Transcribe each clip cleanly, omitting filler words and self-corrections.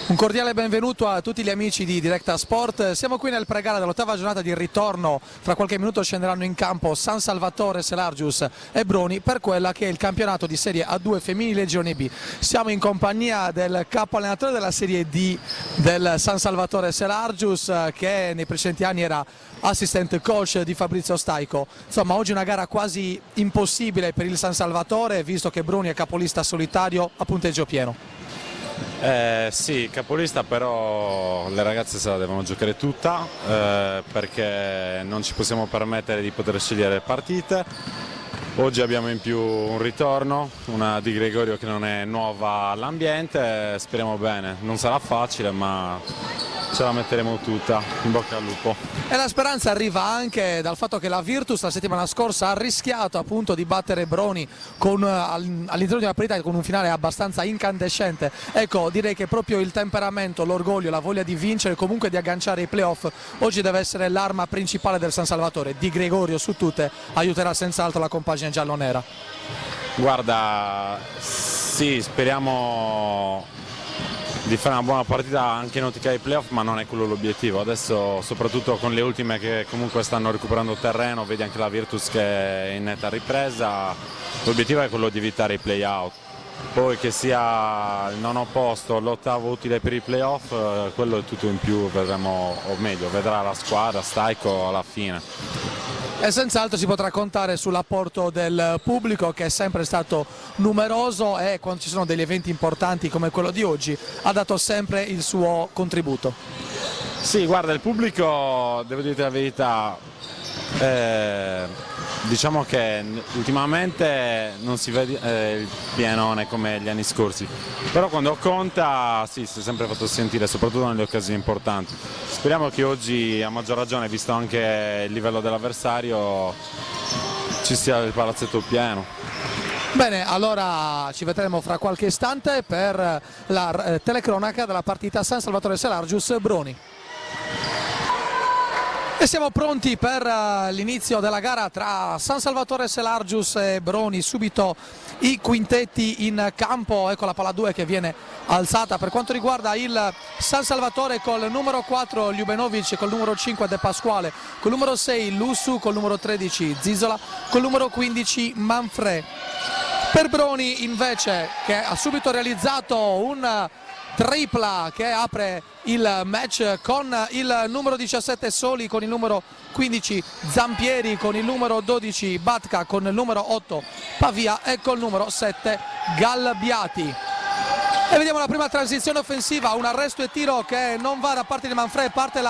Un cordiale benvenuto a tutti gli amici di Directa Sport. Siamo qui nel pre-gara dell'ottava giornata di ritorno. Fra qualche minuto scenderanno in campo San Salvatore, Selargius e Broni per quella che è il campionato di Serie A2 femminile Girone B. Siamo in compagnia del capo allenatore della Serie D del San Salvatore Selargius, che nei precedenti anni era assistant coach di Fabrizio Staico. Insomma, oggi una gara quasi impossibile per il San Salvatore, visto che Broni è capolista solitario a punteggio pieno. Sì, capolista, però le ragazze se la devono giocare tutta perché non ci possiamo permettere di poter scegliere partite. Oggi abbiamo in più un ritorno, una Di Gregorio che non è nuova all'ambiente, speriamo bene, non sarà facile ma ce la metteremo tutta, in bocca al lupo. E la speranza arriva anche dal fatto che la Virtus la settimana scorsa ha rischiato appunto di battere Broni all'interno di una partita con un finale abbastanza incandescente. Ecco, direi che proprio il temperamento, l'orgoglio, la voglia di vincere, comunque di agganciare i playoff, oggi deve essere l'arma principale del San Salvatore. Di Gregorio su tutte aiuterà senz'altro la compagine giallonera. Guarda, sì, speriamo di fare una buona partita anche in ottica dei playoff, ma non è quello l'obiettivo. Adesso, soprattutto con le ultime che comunque stanno recuperando terreno, vedi anche la Virtus che è in netta ripresa, l'obiettivo è quello di evitare i play-out. Poi che sia il nono posto, l'ottavo utile per i playoff, quello è tutto in più, vedremo, o meglio, vedrà la squadra, Staico alla fine. E senz'altro si potrà contare sull'apporto del pubblico, che è sempre stato numeroso e quando ci sono degli eventi importanti come quello di oggi ha dato sempre il suo contributo. Sì, guarda, il pubblico, devo dire la verità, diciamo che ultimamente non si vede il pienone come gli anni scorsi, però quando conta sì, si è sempre fatto sentire, soprattutto nelle occasioni importanti. Speriamo che oggi, a maggior ragione, visto anche il livello dell'avversario, ci sia il palazzetto pieno. Bene, allora ci vedremo fra qualche istante per la telecronaca della partita San Salvatore Selargius Broni. E siamo pronti per l'inizio della gara tra San Salvatore Selargius e Broni. Subito i quintetti in campo, ecco la palla 2 che viene alzata per quanto riguarda il San Salvatore col numero 4 Ljubenovic, col numero 5 De Pasquale, col numero 6 Lussu, col numero 13 Zizola, col numero 15 Manfred. Per Broni invece, che ha subito realizzato un tripla che apre il match con il numero 17 Soli, con il numero 15 Zampieri, con il numero 12 Batka, con il numero 8 Pavia e con il numero 7 Galbiati. E vediamo la prima transizione offensiva, un arresto e tiro che non va da parte di Manfred, parte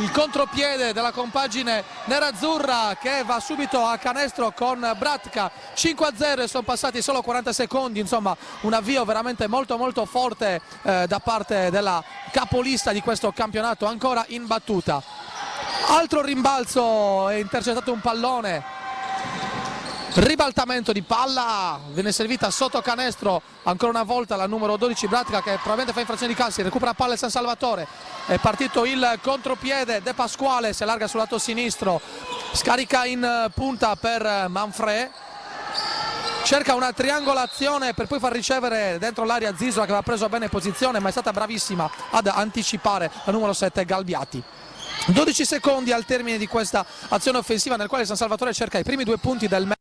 il contropiede della compagine nerazzurra che va subito a canestro con Bratka. 5-0 e sono passati solo 40 secondi, insomma un avvio veramente molto forte da parte della capolista di questo campionato, ancora in battuta. Altro rimbalzo, è intercettato un pallone. Ribaltamento di palla, viene servita sotto canestro ancora una volta la numero 12 Bratka, che probabilmente fa infrazione di calci, recupera palla il San Salvatore. È partito il contropiede, De Pasquale si allarga sul lato sinistro, scarica in punta per Manfred, cerca una triangolazione per poi far ricevere dentro l'area Zizola, che aveva preso bene posizione ma è stata bravissima ad anticipare la numero 7 Galbiati. 12 secondi al termine di questa azione offensiva nel quale il San Salvatore cerca i primi 2 punti del match.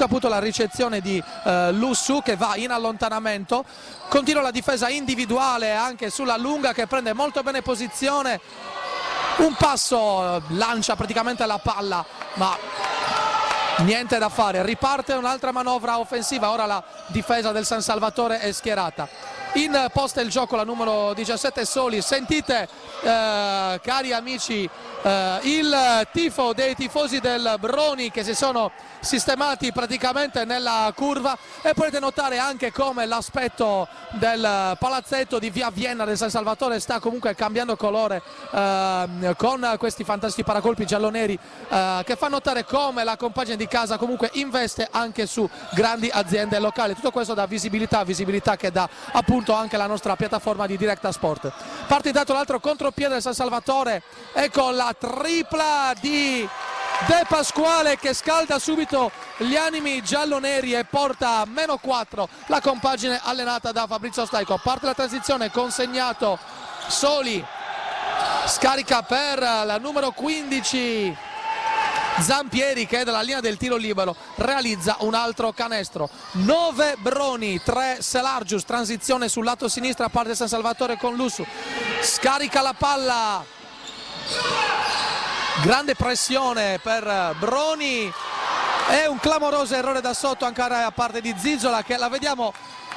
Appunto la ricezione di Lussu che va in allontanamento, continua la difesa individuale anche sulla lunga che prende molto bene posizione, un passo lancia praticamente la palla ma niente da fare, riparte un'altra manovra offensiva, ora la difesa del San Salvatore è schierata. in posta il gioco la numero 17 Soli. Sentite cari amici il tifo dei tifosi del Broni che si sono sistemati praticamente nella curva, e potete notare anche come l'aspetto del palazzetto di via Vienna del San Salvatore sta comunque cambiando colore con questi fantastici paracolpi gialloneri che fa notare come la compagine di casa comunque investe anche su grandi aziende locali. Tutto questo dà visibilità che dà appunto anche la nostra piattaforma di Directa Sport. Parte intanto l'altro contropiede del San Salvatore, ecco la tripla di De Pasquale che scalda subito gli animi gialloneri e porta a -4 la compagine allenata da Fabrizio Staico. Parte la transizione, consegnato Soli, scarica per la numero 15 Zampieri che dalla linea del tiro libero realizza un altro canestro. 9 Broni, 3 Selargius, transizione sul lato sinistro, parte San Salvatore con Lussu, scarica la palla, grande pressione per Broni e un clamoroso errore da sotto ancora a parte di Zizola che la vediamo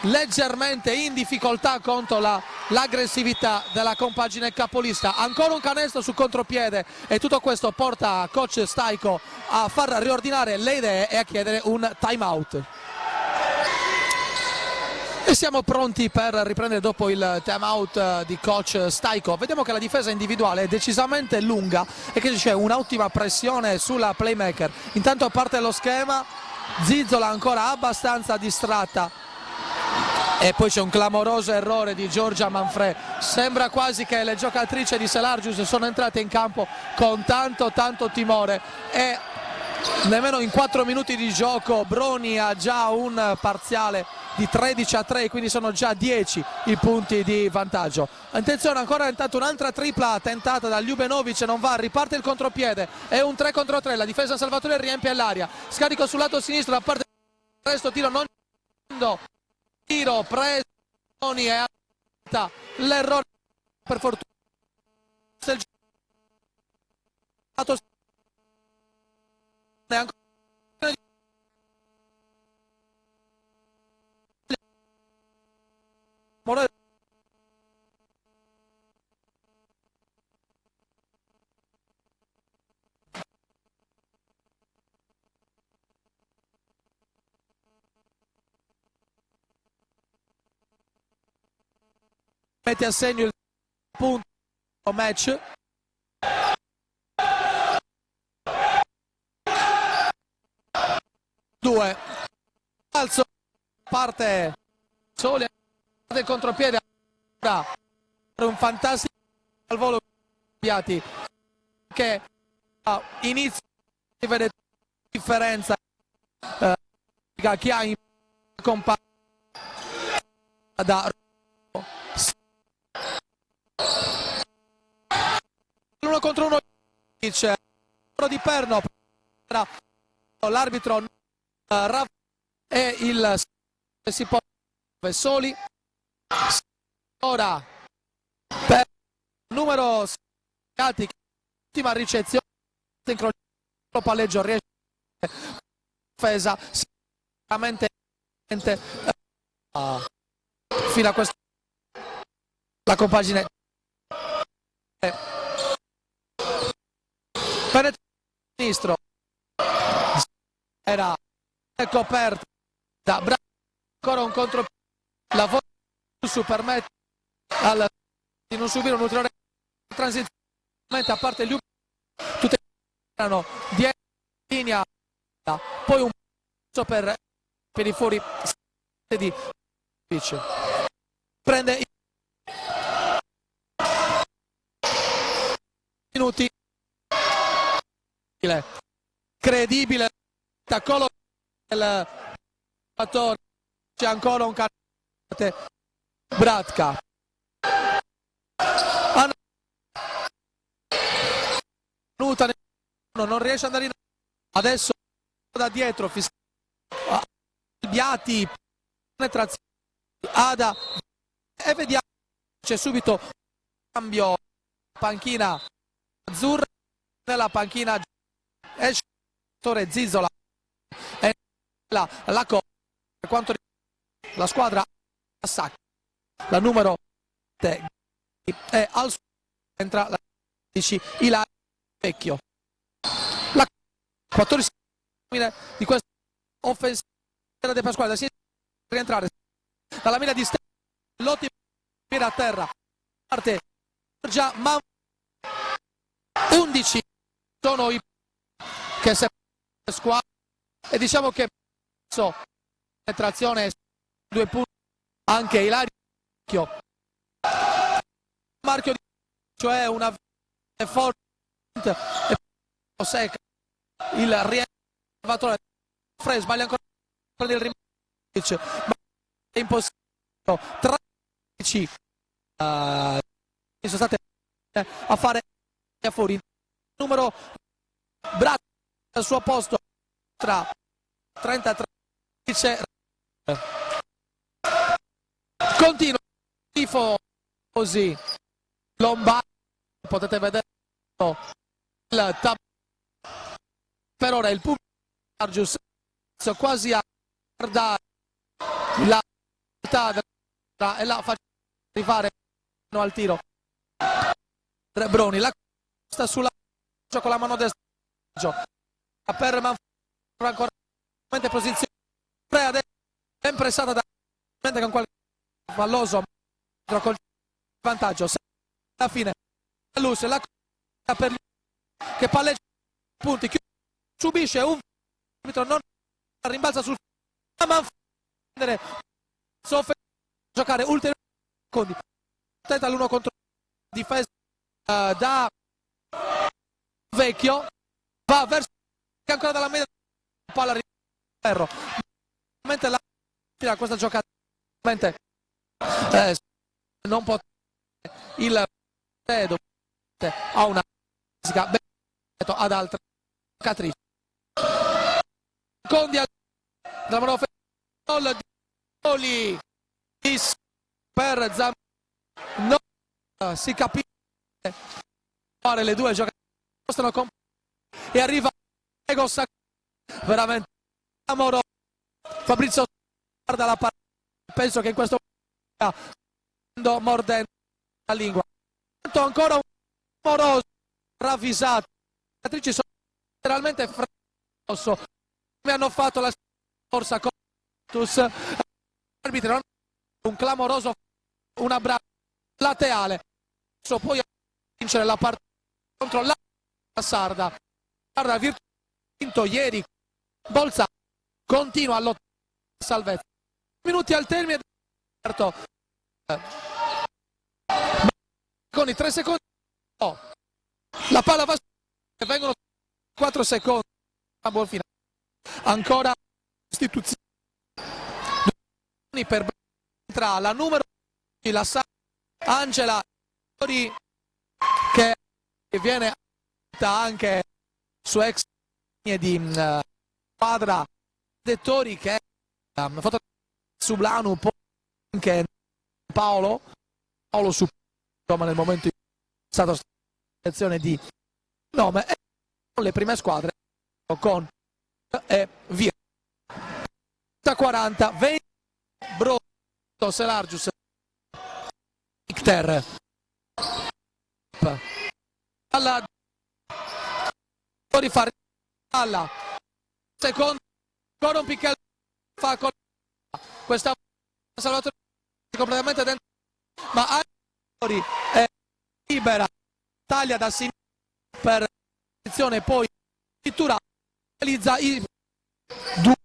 leggermente in difficoltà contro l'aggressività della compagine capolista. Ancora un canestro su contropiede e tutto questo porta coach Staico a far riordinare le idee e a chiedere un time out. E siamo pronti per riprendere dopo il time out di coach Staico. Vediamo che la difesa individuale è decisamente lunga e che c'è un'ottima pressione sulla playmaker. Intanto parte lo schema, Zizola ancora abbastanza distratta e poi c'è un clamoroso errore di Giorgia Manfrè. Sembra quasi che le giocatrici di Selargius sono entrate in campo con tanto timore e nemmeno in 4 minuti di gioco Broni ha già un parziale di 13-3, quindi sono già 10 i punti di vantaggio. Attenzione, ancora intanto un'altra tripla tentata da Ljubenovic, non va, riparte il contropiede, è un 3 contro 3, la difesa Salvatore riempie l'aria, scarico sul lato sinistro da parte del resto, tiro non tiro preso e l'errore per fortuna del lato mette a segno il punto match. Due alzo, parte Soli del contropiede, un fantastico al volo che inizia a vedere differenza che ha in compagno da uno contro uno di Perno, l'arbitro e il si può Soli ora per numero ultima ricezione incrociato palleggio, riesce difesa sicuramente fino a questo la compagine penetra sinistro era coperto da Bravo, ancora un contro lavoro su permette di non subire un ulteriore transizione a parte gli tutte erano dietro linea, poi un passo per piedi fuori di prende minuti credibile taccolo del giocatore, c'è ancora un cannone Bratka non riesce ad andare in adesso da dietro Biati penetrazione Ada e vediamo c'è subito un cambio panchina azzurra nella panchina esce Zizola e la per quanto riguarda la squadra Sacchi la numero 7 è al suo entra la 16 Ilaria Vecchio. La 14 di questa offensiva De Pasquale da sinistra per rientrare dalla mira di l'ottimo mira a terra, parte già ma 11 sono i che se squadra e diciamo che penetrazione 2 punti anche Ilaria Vecchio, marchio di cioè una forte e secca il rientrato Fred sbaglia ancora il rimbalzo ma è impossibile 13 sono state a fare fuori numero Bratti al suo posto tra 33 continua tifo così Lombardi, potete vedere il tab per ora il pubblico Argius quasi a guardare la realtà e la faccia rifare al tiro Broni, la sta sulla con la mano destra per Manfredi ancora posizione ben pressata da con qualche falloso col vantaggio alla fine Luz la per che palleggia punti subisce un arbitro non rimbalza sul Manfredi soffre giocare ulteriori secondi tenta l'1 contro difesa da Vecchio va verso ancora dalla media palla ferro mentre la questa giocata non può il ha una fisica ad altre giocatrici Condi la mano gol di per Zam non si capisce fare le due giocatrici e arriva Ego veramente amoroso Fabrizio guarda la parte penso che in questo momento mordendo la lingua ancora un amoroso ravvisato le giocatrici sono letteralmente freddo come hanno fatto la scorsa con l'arbitro un clamoroso una brava laterale poi a vincere la partita contro la Sarda vinto ieri Bolzano continua a lottare salvezza minuti al termine con i 3 secondi la palla va e vengono 4 secondi a buon fine ancora istituzione per entra la numero la Angela che viene anche su ex di squadra Dettori che fatto Sublanu poi anche Paolo su insomma nel momento in cui è stata selezione di nome e le prime squadre con e via 40 20 Broto Selargius Icter alla rifare alla secondo ancora un picchiello fa con questa Salvatore completamente dentro ma Ari è libera taglia da sinistra per posizione poi addirittura realizza i 2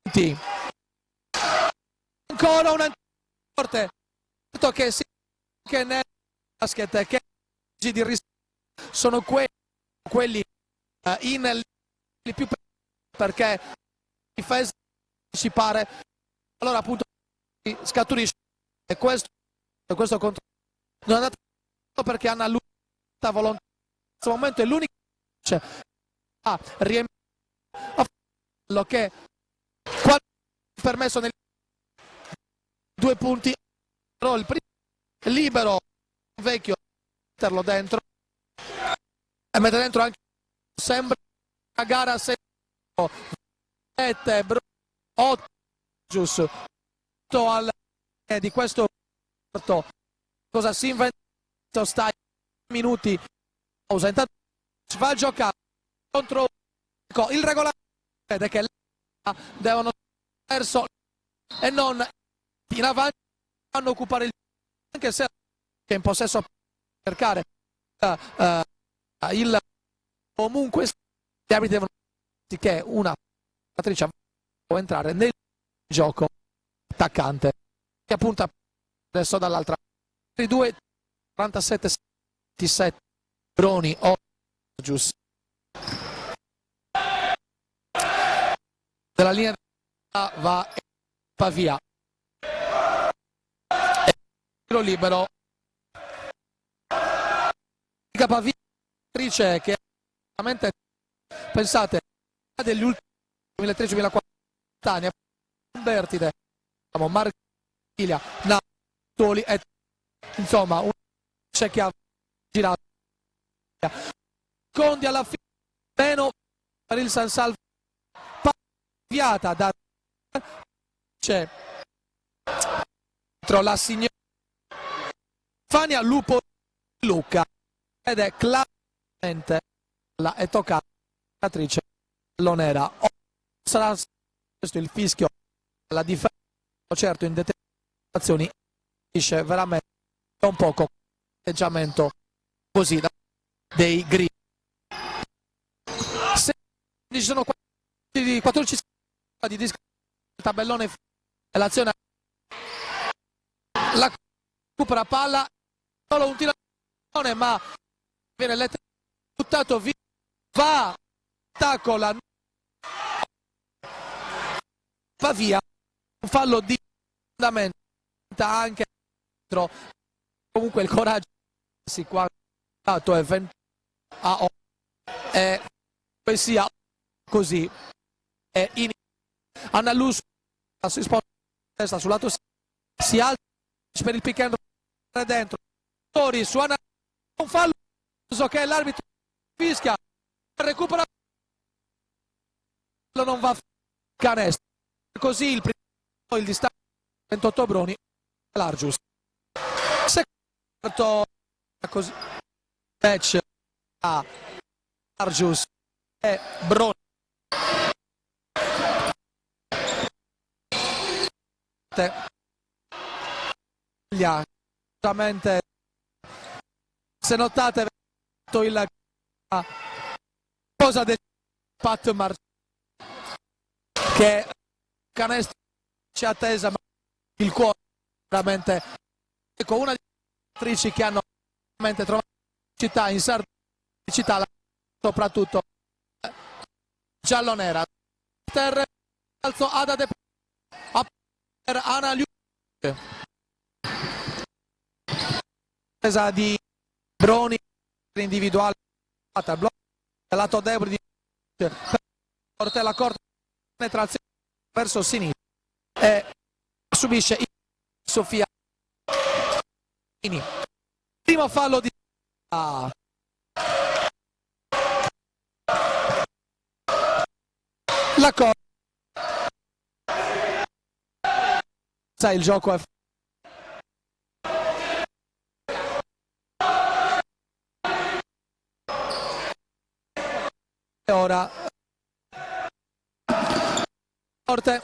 punti ancora una forte che si che nel basket che di sono quelli in più perché difesa si pare allora appunto scaturisce e questo contro non è andato perché hanno l'unica volontà in questo momento è l'unico a riempire quello che permesso nel 2 punti il primo libero Vecchio metterlo dentro e mette dentro anche sembra una gara 7 8 giusto al di questo cosa si inventa, stai minuti pausa, intanto si fa giocare contro il regolamento vede che devono verso e non in avanti fanno occupare il anche se è in possesso cercare il comunque gli arbitri devono che una giocatrice può entrare nel gioco attaccante che appunta adesso dall'altra 2 47 27 Broni o Gius della linea va via tiro libero Pavia che veramente pensate degli ultimi 2013-2014 anni Bertide Marchiglia Napoli e insomma un c'è che ha girato Condi alla fine meno per il San Salvo avviata da c'è dentro la signora Fania Lupo Luca ed è claramente e tocca alla attrice Lonera. Sarà questo il fischio alla difesa, certo in determinate azioni dice veramente un poco atteggiamento così dei grigi. Se ci sono 14 di disco tabellone l'azione la recupera palla solo un tiro ma viene letteralmente buttato via va tacola va via un fallo di fondamento anche dentro comunque il coraggio si quando è 20 a 8 e poi sia così e in Anna Luz si sposta testa sul lato si alza per il pick and roll dentro Tori su Anna un fallo che l'arbitro fischia recupera non va canestro così il primo il distacco 28 Broni Largius secondo così match a Largius e Broni veramente se notate il cosa del Pat Mar che canestro c'è attesa ma il cuore veramente ecco una delle attrici che hanno veramente trovato città in Sardegna soprattutto giallonera terra alzo Ada De per Ana Liu presa di Broni individuale lato debole di Portella corta penetrazione verso sinistra e subisce Sofia primo fallo di la corda sai il gioco è ora forte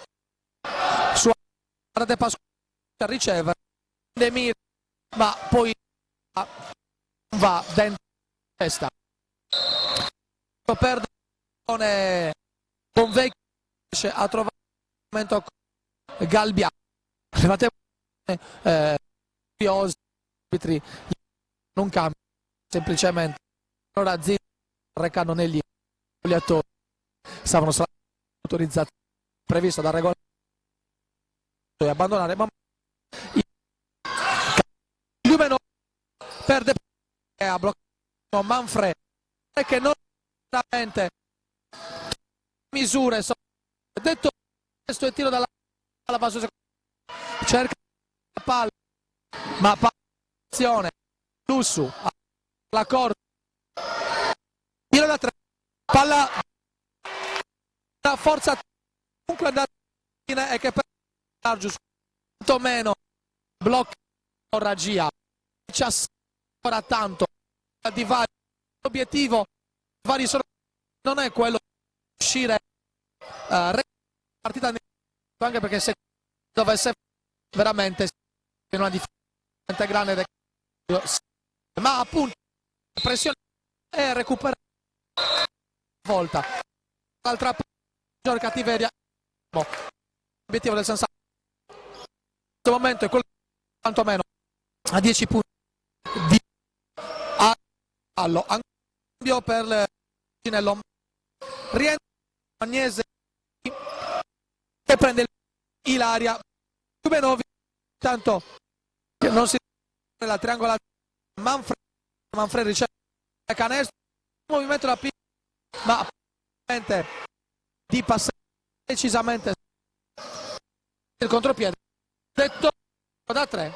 su De Pasquale a ricevere Demir ma poi va dentro testa perde con Vecchio a trovare il momento Galbia arbitri non cambia semplicemente allora Zin recano negli attori stavano autorizzati previsto dal regolamento e abbandonare ma Lumeno perde e ha bloccato Manfred che non veramente misure detto questo è tiro dalla palla cerca la palla ma azione Lussu la corda tiro da 3 palla la forza comunque andata e che per Largius meno blocca Ragia 17 ora tanto di vari l'obiettivo vari sono, non è quello di uscire partita anche perché se dovesse veramente in una differenza grande ma appunto la pressione è recuperare volta l'altra maggior cattiveria l'obiettivo del San Siro in questo momento è quello quantomeno a 10 punti di allo cambio per Ginello rientra Agnese che prende Ilaria Benovi intanto non si la triangolata Manfredi riceve canestro movimento da ma di passare decisamente il contropiede detto da 3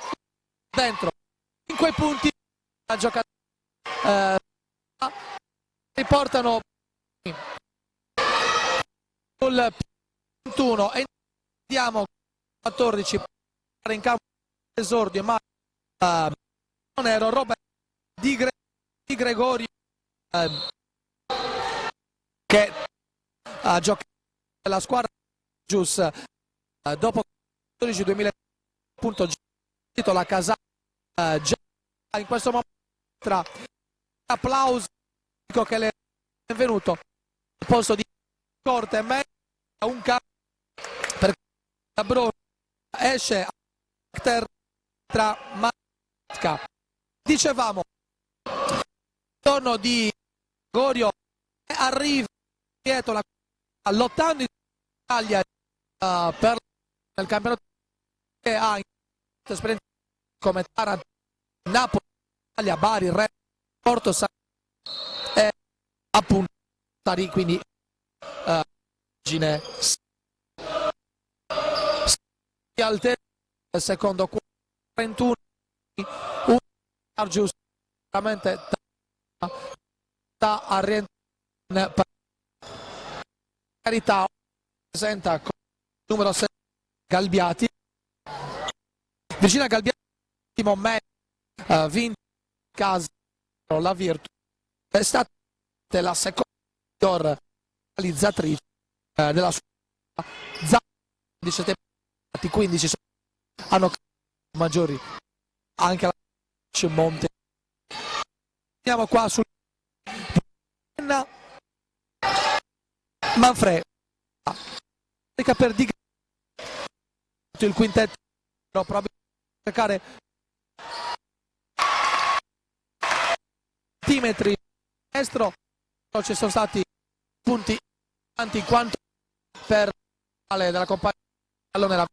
dentro 5 punti la giocata riportano sul 21 e andiamo 14 in campo esordio ma non ero Roberto di Gregorio che ha giocato la squadra Gius dopo 2014-2000 appunto la casa già in questo momento tra applauso che le è venuto al posto di Corte ma un campo per Broni esce tra Masca dicevamo torno di Gregorio arriva dietro lottando in Italia per il campionato che ha esperienza come Taranto, Napoli, Italia, Bari, Re, Porto e appunto quindi al secondo 31 un Argius veramente sta a rientrare per carità presenta con il numero 6 Galbiati Virginia Galbiati vinto in casa la Virtus è stata la seconda miglior realizzatrice della sua 17 15 hanno maggiori anche la Monte andiamo qua sul Manfredi per Di il quintetto probabilmente cercare centimetri destro ci sono stati punti avanti quanto per della compagnia pallone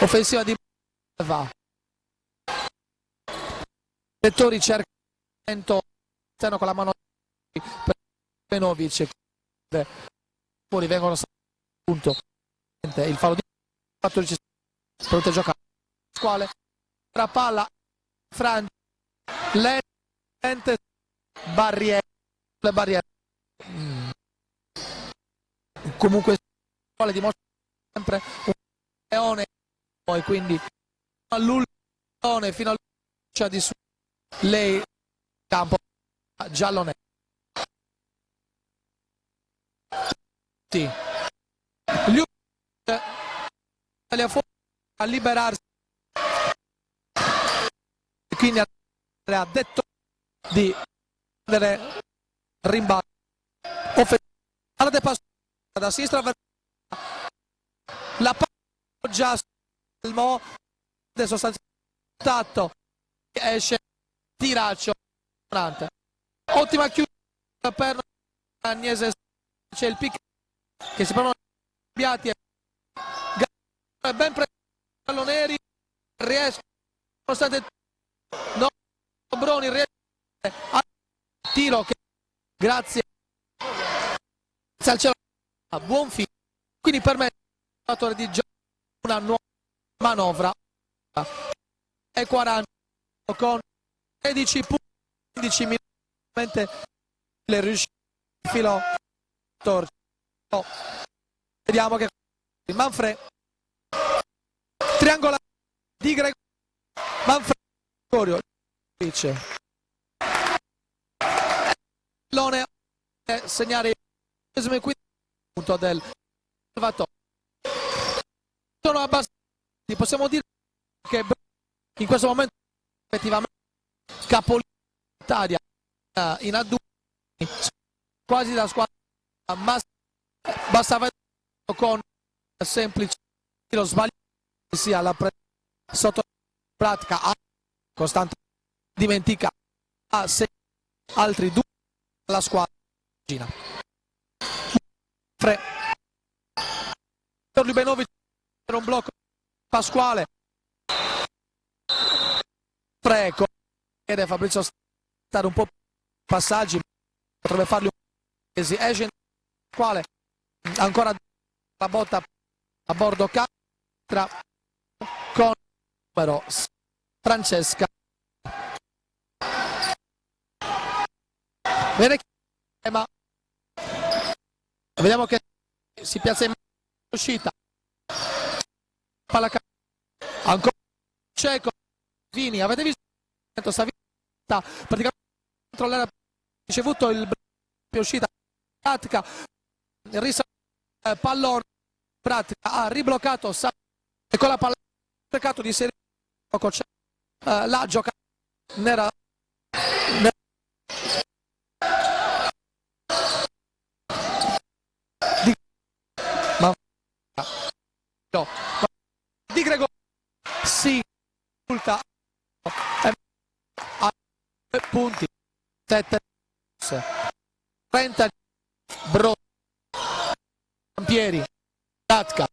offensiva di va Lettori cerca con la mano per Benovic fuori vengono appunto il fallo di 14 pronto a giocare squale tra palla Frangi lente barriere comunque squale dimostra sempre un leone poi quindi all'ultimo fino al di su lei campo giallo sì. Gli fuori a liberarsi quindi ha detto di prendere rimbalzo alla da sinistra la palla già sostanzialmente tatto esce tiraccio ottima chiusura per Agnese c'è il pick che si provano cambiati ben preso Neri riesce nonostante no Broni riesce a tiro che grazie al cielo buon fine quindi permette al giocatore di giocare una nuova manovra e 40 con 16 punti 15 minuti le riuscite filo 14 vediamo che Manfredi triangola di Manfredo pallone segnare il punto del Salvatore. Sono abbastanza, possiamo dire che in questo momento effettivamente capolino Italia in A2 quasi da squadra, ma basta vedere con semplice tiro sbagliato sia la sotto pratica costante dimentica a altri due alla squadra. Ljubenovic per un blocco Pasquale Freco chiede Fabrizio stare un po' passaggi, potrebbe farli un po' esce quale ancora la botta a bordo Catra con numero Francesca. Bene, ma vediamo che si piazza in uscita palla ancora Cieco Vini, avete visto praticamente controllare ricevuto il uscita pratica pallone pratica ha ribloccato e con la palla cercato di serie la gioca nera di Gregorio si risulta a punti 7 30 Bro Campieri Datka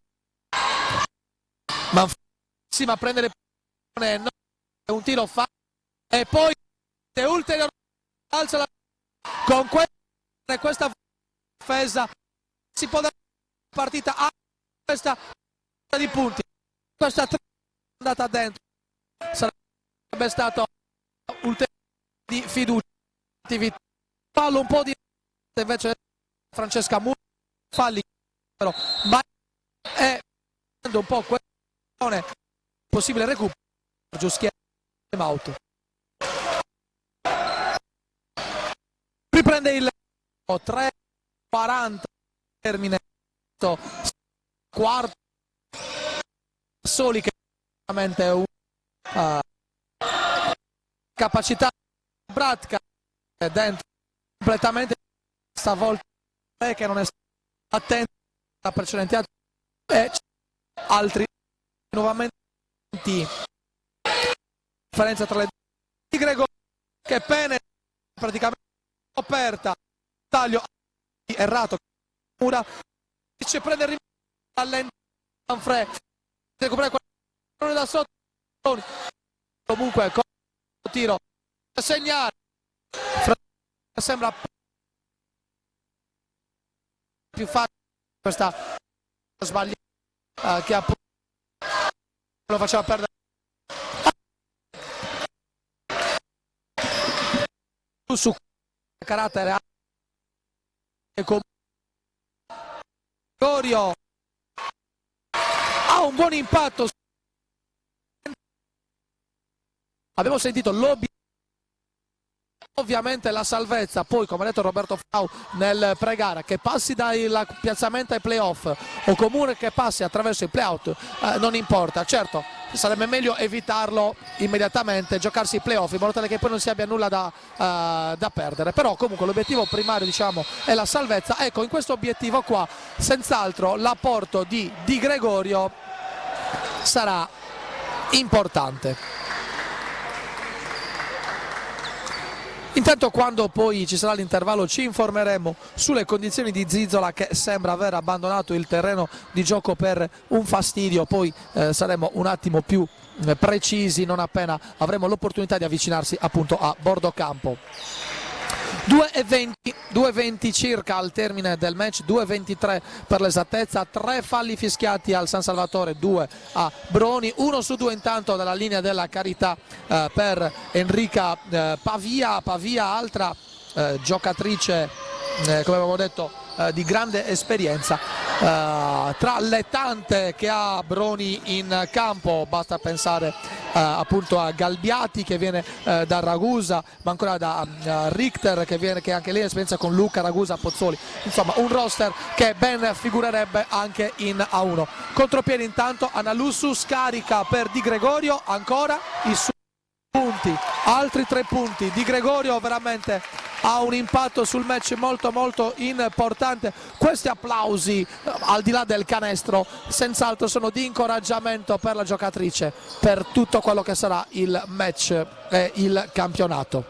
Manfredi a prendere un tiro fa e poi ulteriore alza la con questa difesa si può dare la partita a questa di punti, questa andata dentro sarebbe stato ulteriore di fiducia, fallo un po' di invece Francesca Muro falli però ma è un po' questione possibile recupero Giuschiera out. Riprende il 3:40 termine quarto Soli che veramente capacità Bratka dentro completamente stavolta che non è stato attento alla precedente e altri nuovamente differenza tra le di Gregorio che penetra praticamente aperta taglio errato Mura dice prende il all'end Manfredi recuperare da sotto comunque tiro segnare sembra più facile questa sbagliata che lo faceva perdere su carattere e con Gregorio ha un buon impatto. Abbiamo sentito ovviamente la salvezza, poi come ha detto Roberto Frau nel pre-gara, che passi dal piazzamento ai playoff o comunque che passi attraverso i playout non importa, certo sarebbe meglio evitarlo immediatamente, giocarsi i playoff in modo tale che poi non si abbia nulla da perdere, però comunque l'obiettivo primario diciamo è la salvezza. Ecco, in questo obiettivo qua senz'altro l'apporto di Gregorio sarà importante. Intanto quando poi ci sarà l'intervallo ci informeremo sulle condizioni di Zizzola che sembra aver abbandonato il terreno di gioco per un fastidio, poi saremo un attimo più precisi non appena avremo l'opportunità di avvicinarsi appunto a bordo campo. 2:20 circa al termine del match, 2:23 per l'esattezza, 3 falli fischiati al San Salvatore, 2 a Broni, 1 su 2 intanto dalla linea della carità per Enrica Pavia, altra giocatrice come avevo detto di grande esperienza. tra le tante che ha Broni in campo. Basta pensare appunto a Galbiati che viene da Ragusa, ma ancora da Richter che anche lei ha esperienza con Luca, Ragusa, Pozzoli, insomma un roster che ben figurerebbe anche in A1. Contropiede intanto Analusu, scarica per Di Gregorio, ancora i suoi punti, altri 3 punti. Di Gregorio veramente ha un impatto sul match molto molto importante. Questi applausi al di là del canestro senz'altro sono di incoraggiamento per la giocatrice per tutto quello che sarà il match e il campionato.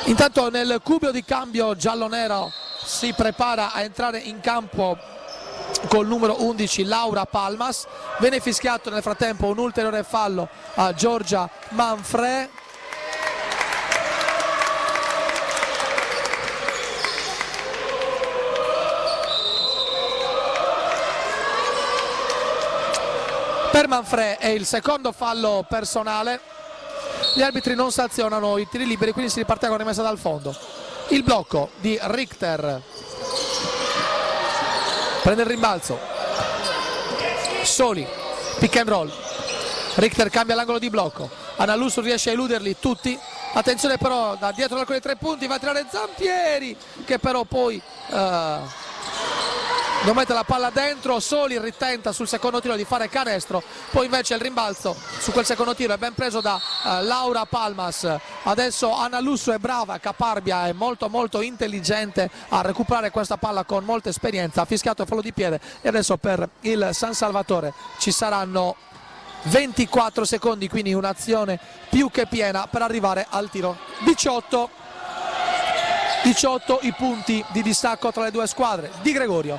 Intanto nel cubio di cambio giallo-nero si prepara a entrare in campo col numero 11 Laura Palmas. Viene fischiato nel frattempo un ulteriore fallo a Giorgia Manfred. Per Manfred è il secondo fallo personale. Gli arbitri non sanzionano i tiri liberi, quindi si riparte con rimessa dal fondo. Il blocco di Richter, prende il rimbalzo, Soli, pick and roll, Richter cambia l'angolo di blocco, Analusu riesce a eluderli tutti. Attenzione però, da dietro l'arco dei 3 punti va a tirare Zampieri, che però poi non mette la palla dentro. Soli ritenta sul secondo tiro di fare canestro, poi invece il rimbalzo su quel secondo tiro è ben preso da Laura Palmas. Adesso Analusu è brava, caparbia, è molto molto intelligente a recuperare questa palla con molta esperienza. Ha fischiato il fallo di piede e adesso per il San Salvatore ci saranno 24 secondi, quindi un'azione più che piena per arrivare al tiro. 18 i punti di distacco tra le due squadre. Di Gregorio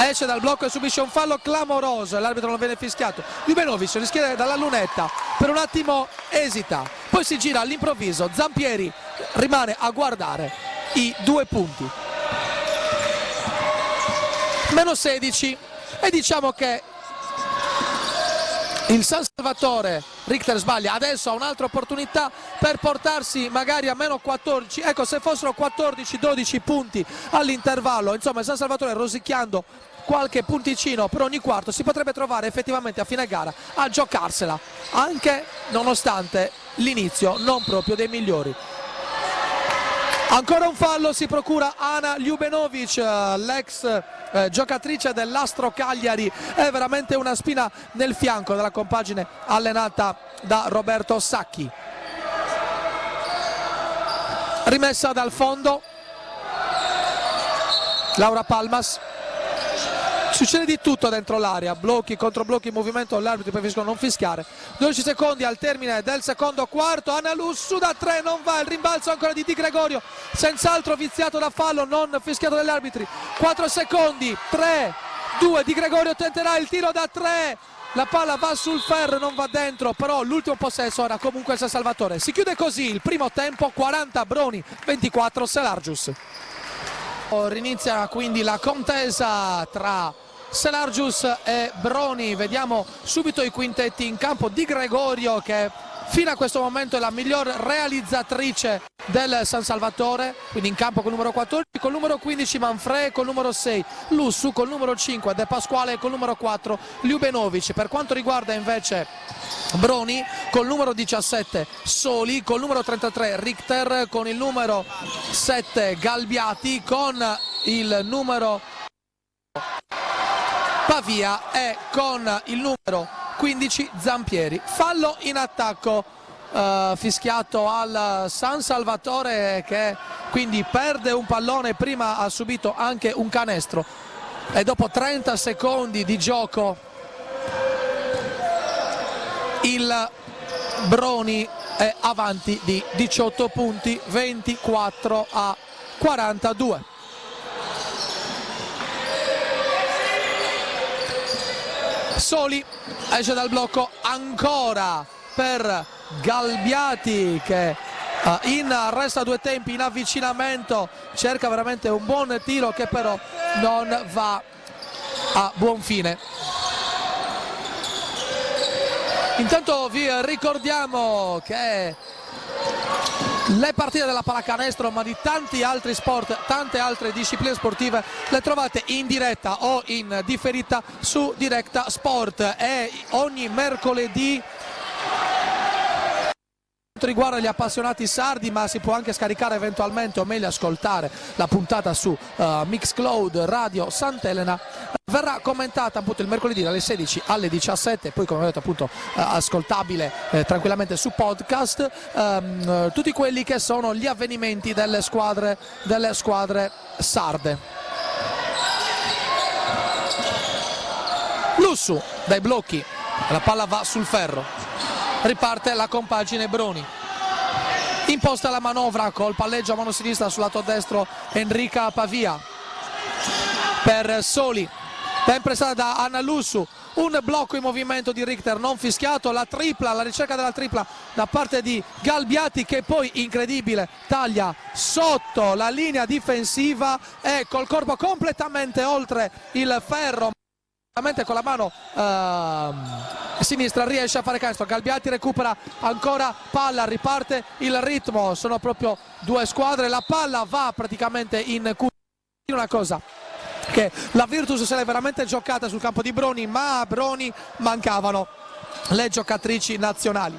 esce dal blocco e subisce un fallo clamoroso, l'arbitro non viene fischiato. Ljubenovic rischia dalla lunetta, per un attimo esita, poi si gira all'improvviso. Zampieri rimane a guardare i 2 punti. Meno 16 e diciamo che il San Salvatore, Richter sbaglia, adesso ha un'altra opportunità per portarsi magari a meno 14, ecco, se fossero 14-12 punti all'intervallo, insomma il San Salvatore rosicchiando qualche punticino per ogni quarto si potrebbe trovare effettivamente a fine gara a giocarsela, anche nonostante l'inizio non proprio dei migliori. Ancora un fallo si procura Ana Ljubenovic, l'ex giocatrice dell'Astro Cagliari, è veramente una spina nel fianco della compagine allenata da Roberto Sacchi. Rimessa dal fondo, Laura Palmas. Succede di tutto dentro l'area, blocchi, controblocchi in movimento, l'arbitro preferiscono non fischiare. 12 secondi al termine del secondo quarto, Analusu da 3 non va, il rimbalzo ancora di Di Gregorio, senz'altro viziato da fallo, non fischiato dagli arbitri. 4 secondi, 3, 2, Di Gregorio tenterà il tiro da 3, la palla va sul ferro, non va dentro, però l'ultimo possesso era comunque il San Salvatore. Si chiude così il primo tempo, 40 Broni, 24 Selargius. Rinizia quindi la contesa tra Selargius e Broni. Vediamo subito i quintetti in campo. Di Gregorio, che fino a questo momento è la miglior realizzatrice del San Salvatore, quindi in campo col numero 14, col numero 15 Manfred, col numero 6 Lussu, col numero 5 De Pasquale e col numero 4 Ljubenovic. Per quanto riguarda invece Broni, col numero 17 Soli, col numero 33 Richter, con il numero 7 Galbiati, con il numero Pavia e con il numero 15 Zampieri. Fallo in attacco fischiato al San Salvatore, che quindi perde un pallone, prima ha subito anche un canestro e dopo 30 secondi di gioco il Broni è avanti di 18 punti, 24-42. Soli esce dal blocco ancora per Galbiati, che in arresto a 2 tempi, in avvicinamento, cerca veramente un buon tiro che però non va a buon fine. Intanto vi ricordiamo che le partite della pallacanestro, ma di tanti altri sport, tante altre discipline sportive, le trovate in diretta o in differita su Directa Sport, e ogni mercoledì. Riguarda gli appassionati sardi, ma si può anche scaricare eventualmente, o meglio ascoltare, la puntata su Mixcloud Radio Sant'Elena. Verrà commentata appunto il mercoledì dalle 16 alle 17, poi come ho detto appunto ascoltabile tranquillamente su podcast, tutti quelli che sono gli avvenimenti delle squadre sarde. Lussu dai blocchi, la palla va sul ferro. Riparte la compagine Broni, imposta la manovra col palleggio a mano sinistra sul lato destro Enrica Pavia per Soli, ben prestata da Anna Lussu, un blocco in movimento di Richter non fischiato, la ricerca della tripla da parte di Galbiati, che poi, incredibile, taglia sotto la linea difensiva e col corpo completamente oltre il ferro, con la mano sinistra riesce a fare canestro. Galbiati recupera ancora palla, riparte il ritmo, sono proprio due squadre, la palla va praticamente in una cosa che la Virtus se l'è veramente giocata sul campo di Broni, ma a Broni mancavano le giocatrici nazionali,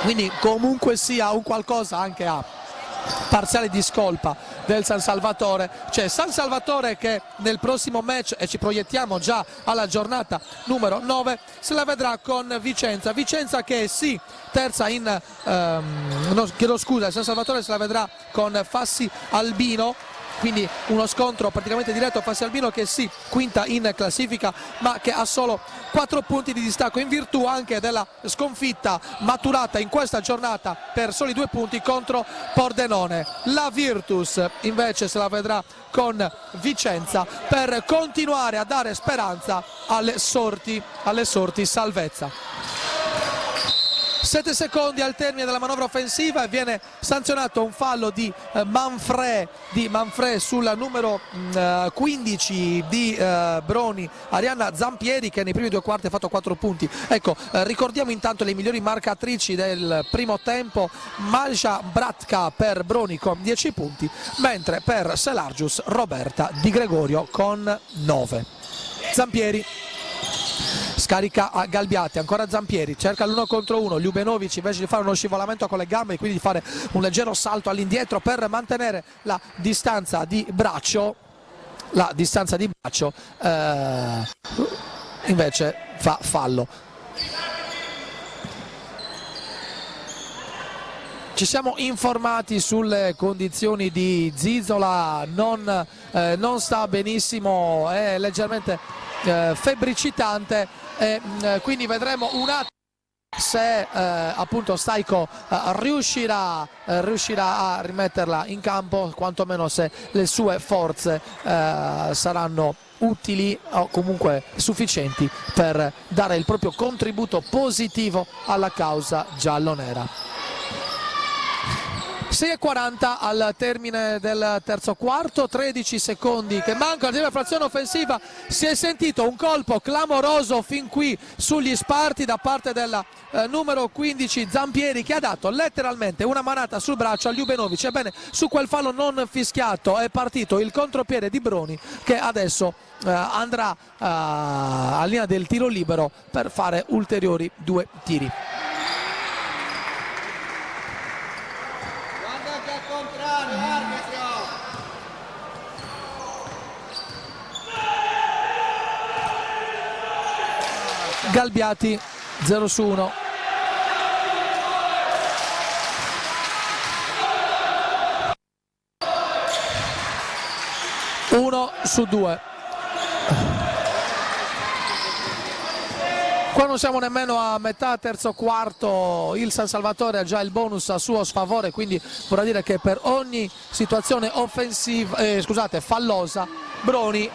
quindi comunque sia un qualcosa anche a parziale di scolpa del San Salvatore. C'è San Salvatore che nel prossimo match, e ci proiettiamo già alla giornata numero 9, se la vedrà con Vicenza che sì, terza in chiedo scusa, San Salvatore se la vedrà con Fassi Albino, quindi uno scontro praticamente diretto. Fassi Albino che sì, quinta in classifica, ma che ha solo 4 punti di distacco in virtù anche della sconfitta maturata in questa giornata per soli 2 punti contro Pordenone. La Virtus invece se la vedrà con Vicenza per continuare a dare speranza alle sorti salvezza. 7 secondi al termine della manovra offensiva e viene sanzionato un fallo di Manfrè sul numero 15 di Broni, Arianna Zampieri, che nei primi 2 quarti ha fatto 4 punti. Ecco, ricordiamo intanto le migliori marcatrici del primo tempo: Malja Bratka per Broni con 10 punti, mentre per Selargius Roberta Di Gregorio con 9. Zampieri scarica a Galbiati, ancora Zampieri, cerca l'1 contro 1, Ljubenovic invece di fare uno scivolamento con le gambe e quindi di fare un leggero salto all'indietro per mantenere la distanza di braccio, invece fa fallo. Ci siamo informati sulle condizioni di Zizola, non sta benissimo, è leggermente febbricitante, e quindi vedremo un attimo se appunto Staiko riuscirà a rimetterla in campo, quantomeno se le sue forze saranno utili o comunque sufficienti per dare il proprio contributo positivo alla causa giallonera. 6:40 al termine del terzo quarto, 13 secondi che mancano alla frazione offensiva. Si è sentito un colpo clamoroso fin qui sugli sparti da parte della numero 15 Zampieri, che ha dato letteralmente una manata sul braccio a Ljubenovic. Ebbene, su quel fallo non fischiato è partito il contropiede di Broni, che adesso andrà a linea del tiro libero per fare ulteriori 2 tiri. Galbiati 0 su 1. Uno su 2. Qua non siamo nemmeno a metà terzo quarto, il San Salvatore ha già il bonus a suo sfavore, quindi vorrà dire che per ogni situazione offensiva, fallosa, Broni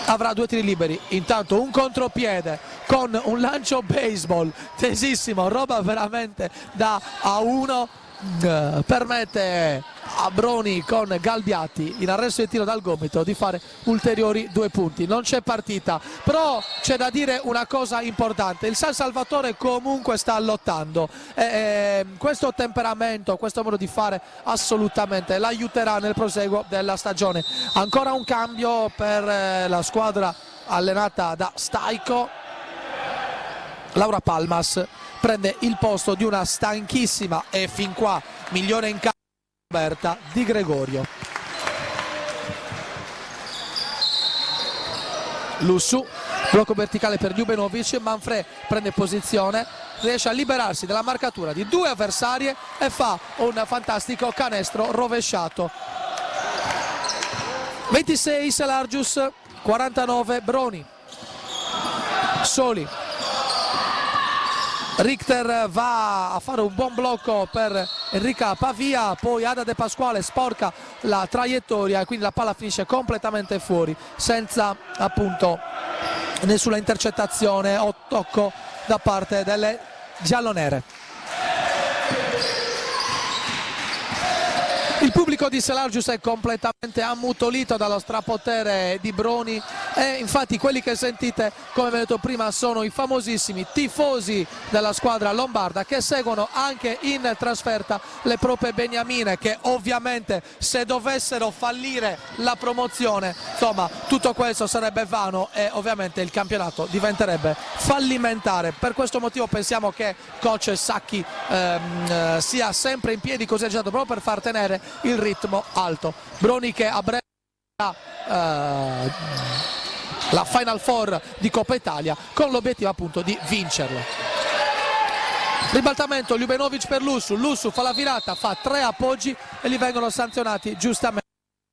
avrà 2 tiri liberi. Intanto un contropiede con un lancio baseball tesissimo, roba veramente da A1, permette a Broni con Galbiati in arresto di tiro dal gomito di fare ulteriori 2 punti. Non c'è partita, però c'è da dire una cosa importante: il San Salvatore comunque sta lottando, questo temperamento, questo modo di fare assolutamente l'aiuterà nel proseguo della stagione. Ancora un cambio per la squadra allenata da Stajko. Laura Palmas prende il posto di una stanchissima e fin qua migliore in campo Roberta Di Gregorio. Lussu, blocco verticale per Ljubenovic, Manfred prende posizione, riesce a liberarsi dalla marcatura di 2 avversarie e fa un fantastico canestro rovesciato. 26 Selargius, 49 Broni. Soli. Richter va a fare un buon blocco per Enrica Pavia, poi Ada De Pasquale sporca la traiettoria e quindi la palla finisce completamente fuori, senza appunto nessuna intercettazione o tocco da parte delle giallonere. Il pubblico di Selargius è completamente ammutolito dallo strapotere di Broni e infatti quelli che sentite, come vi ho detto prima, sono i famosissimi tifosi della squadra lombarda che seguono anche in trasferta le proprie beniamine, che ovviamente se dovessero fallire la promozione, insomma, tutto questo sarebbe vano e ovviamente il campionato diventerebbe fallimentare. Per questo motivo pensiamo che coach Sacchi sia sempre in piedi così agitato proprio per far tenere il ritmo alto. Broni che a breve la Final Four di Coppa Italia con l'obiettivo appunto di vincerlo. Ribaltamento Ljubenovic per Lussu, Lussu fa la virata, fa 3 appoggi e gli vengono sanzionati giustamente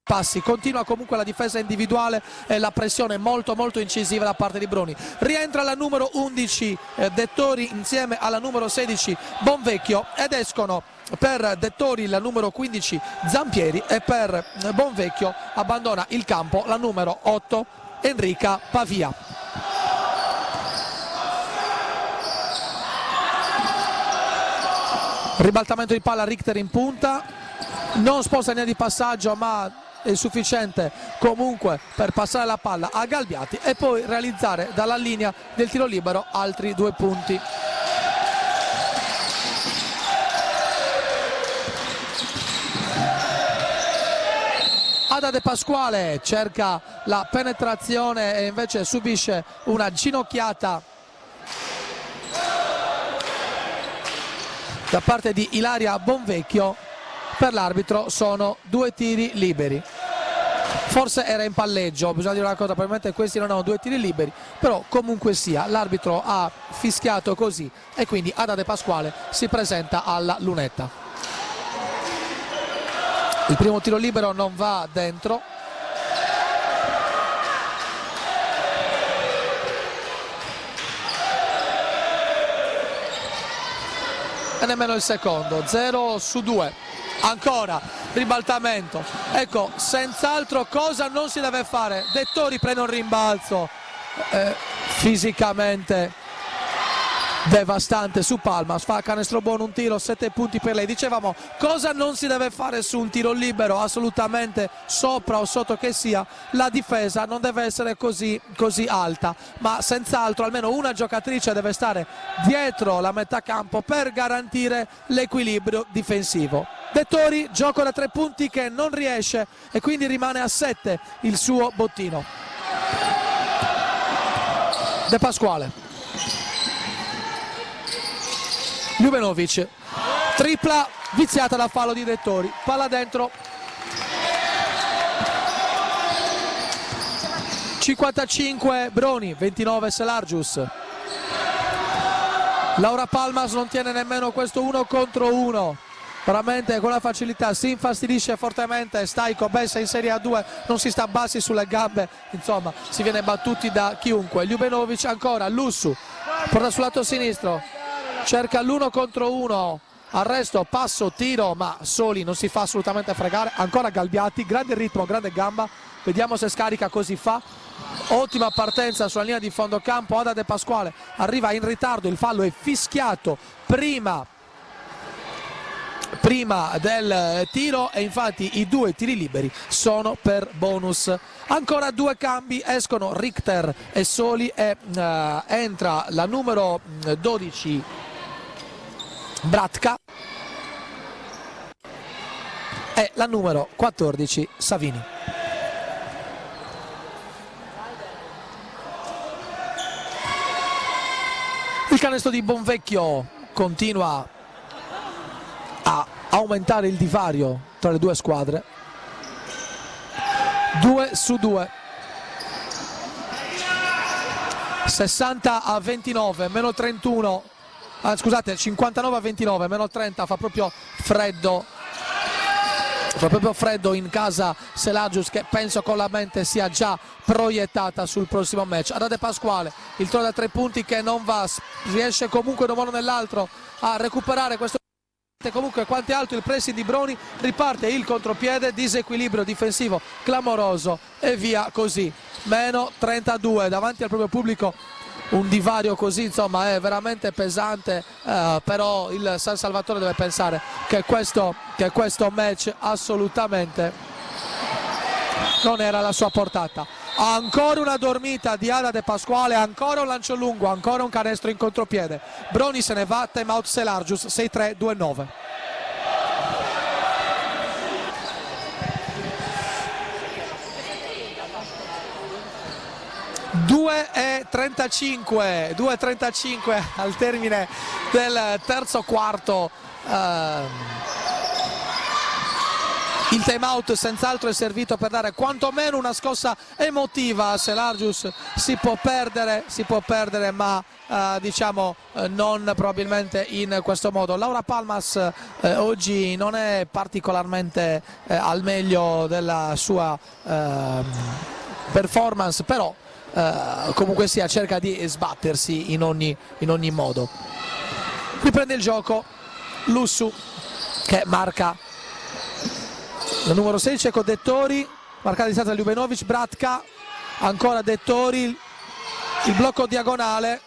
passi. Continua comunque la difesa individuale e la pressione molto incisiva da parte di Broni. Rientra la numero 11 Dettori insieme alla numero 16 Bonvecchio ed escono per Dettori la numero 15 Zampieri e per Bonvecchio abbandona il campo la numero 8 Enrica Pavia. Ribaltamento di palla, Richter in punta, non sposta linea di passaggio ma è sufficiente comunque per passare la palla a Galbiati e poi realizzare dalla linea del tiro libero altri 2 punti. Ada De Pasquale cerca la penetrazione e invece subisce una ginocchiata da parte di Ilaria Bonvecchio. Per l'arbitro sono 2 tiri liberi. Forse era in palleggio, bisogna dire una cosa, probabilmente questi non erano 2 tiri liberi, però comunque sia l'arbitro ha fischiato così e quindi Ada De Pasquale si presenta alla lunetta. Il primo tiro libero non va dentro. E nemmeno il secondo, 0 su 2. Ancora ribaltamento, ecco, senz'altro cosa non si deve fare. Dettori prende un rimbalzo fisicamente devastante su Palmas, fa canestro buono, un tiro, 7 punti per lei. Dicevamo cosa non si deve fare su un tiro libero, assolutamente sopra o sotto che sia, la difesa non deve essere così alta, ma senz'altro almeno una giocatrice deve stare dietro la metà campo per garantire l'equilibrio difensivo. Dettori, gioco da 3 punti che non riesce e quindi rimane a 7 il suo bottino. De Pasquale, Ljubenovic, tripla viziata da fallo di Dettori, palla dentro. 55 Broni, 29 Selargius. Laura Palmas non tiene nemmeno questo 1 contro 1. Veramente con la facilità si infastidisce fortemente. Stajko, Bessa in Serie A2 non si sta bassi sulle gambe, insomma si viene battuti da chiunque. Ljubenovic ancora, Lussu porta sul lato sinistro, cerca l'1 contro 1, arresto, passo, tiro, ma Soli non si fa assolutamente fregare. Ancora Galbiati, grande ritmo, grande gamba, vediamo se scarica, così fa. Ottima partenza sulla linea di fondo campo. Ada De Pasquale arriva in ritardo, il fallo è fischiato prima prima del tiro e infatti i 2 tiri liberi sono per bonus. Ancora 2 cambi, escono Richter e Soli e entra la numero 12 Bratka e la numero 14 Savini. Il canestro di Bonvecchio continua a aumentare il divario tra le due squadre. 2-2, 60-29, meno 31, scusate, 59-29, meno 30, fa proprio freddo in casa Selagius, che penso con la mente sia già proiettata sul prossimo match. Adade Pasquale, il tiro da 3 punti che non va, riesce comunque in un modo o nell'altro a recuperare questo. Comunque quanto è alto il pressing di Broni, riparte il contropiede, disequilibrio difensivo clamoroso e via così. Meno 32 davanti al proprio pubblico, un divario così insomma è veramente pesante, però il San Salvatore deve pensare che questo match assolutamente non era alla sua portata. Ancora una dormita di Adade Pasquale, ancora un lancio lungo, ancora un canestro in contropiede. Broni se ne va, time out Selargius, 6-3-2-9. e 2:35 al termine del terzo quarto. Il time out senz'altro è servito per dare quantomeno una scossa emotiva a Selargius. Si può perdere ma diciamo non probabilmente in questo modo. Laura Palmas oggi non è particolarmente al meglio della sua performance, però comunque sia cerca di sbattersi in ogni modo. Riprende il gioco Lussu che marca la numero 16 con Dettori, marcata di stata da Ljubenovic. Bratka, ancora Dettori, il blocco diagonale,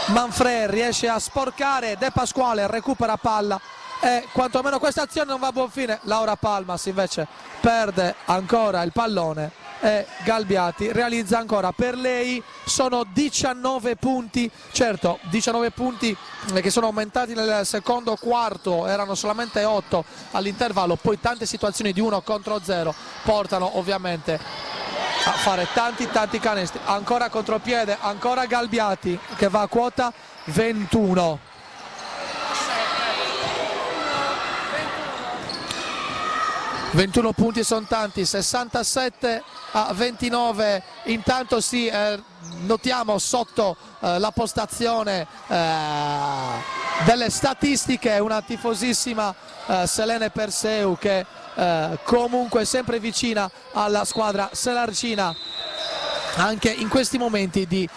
Manfred riesce a sporcare, De Pasquale recupera palla e quantomeno questa azione non va a buon fine. Laura Palmas invece perde ancora il pallone e Galbiati realizza ancora. Per lei sono 19 punti, certo 19 punti che sono aumentati nel secondo quarto, erano solamente 8 all'intervallo, poi tante situazioni di 1 contro 0 portano ovviamente a fare tanti canestri. Ancora contropiede, ancora Galbiati che va a quota 21. 21 punti sono tanti, 67-29, intanto sì, notiamo sotto la postazione delle statistiche una tifosissima Selene Perseu che comunque è sempre vicina alla squadra selargina anche in questi momenti di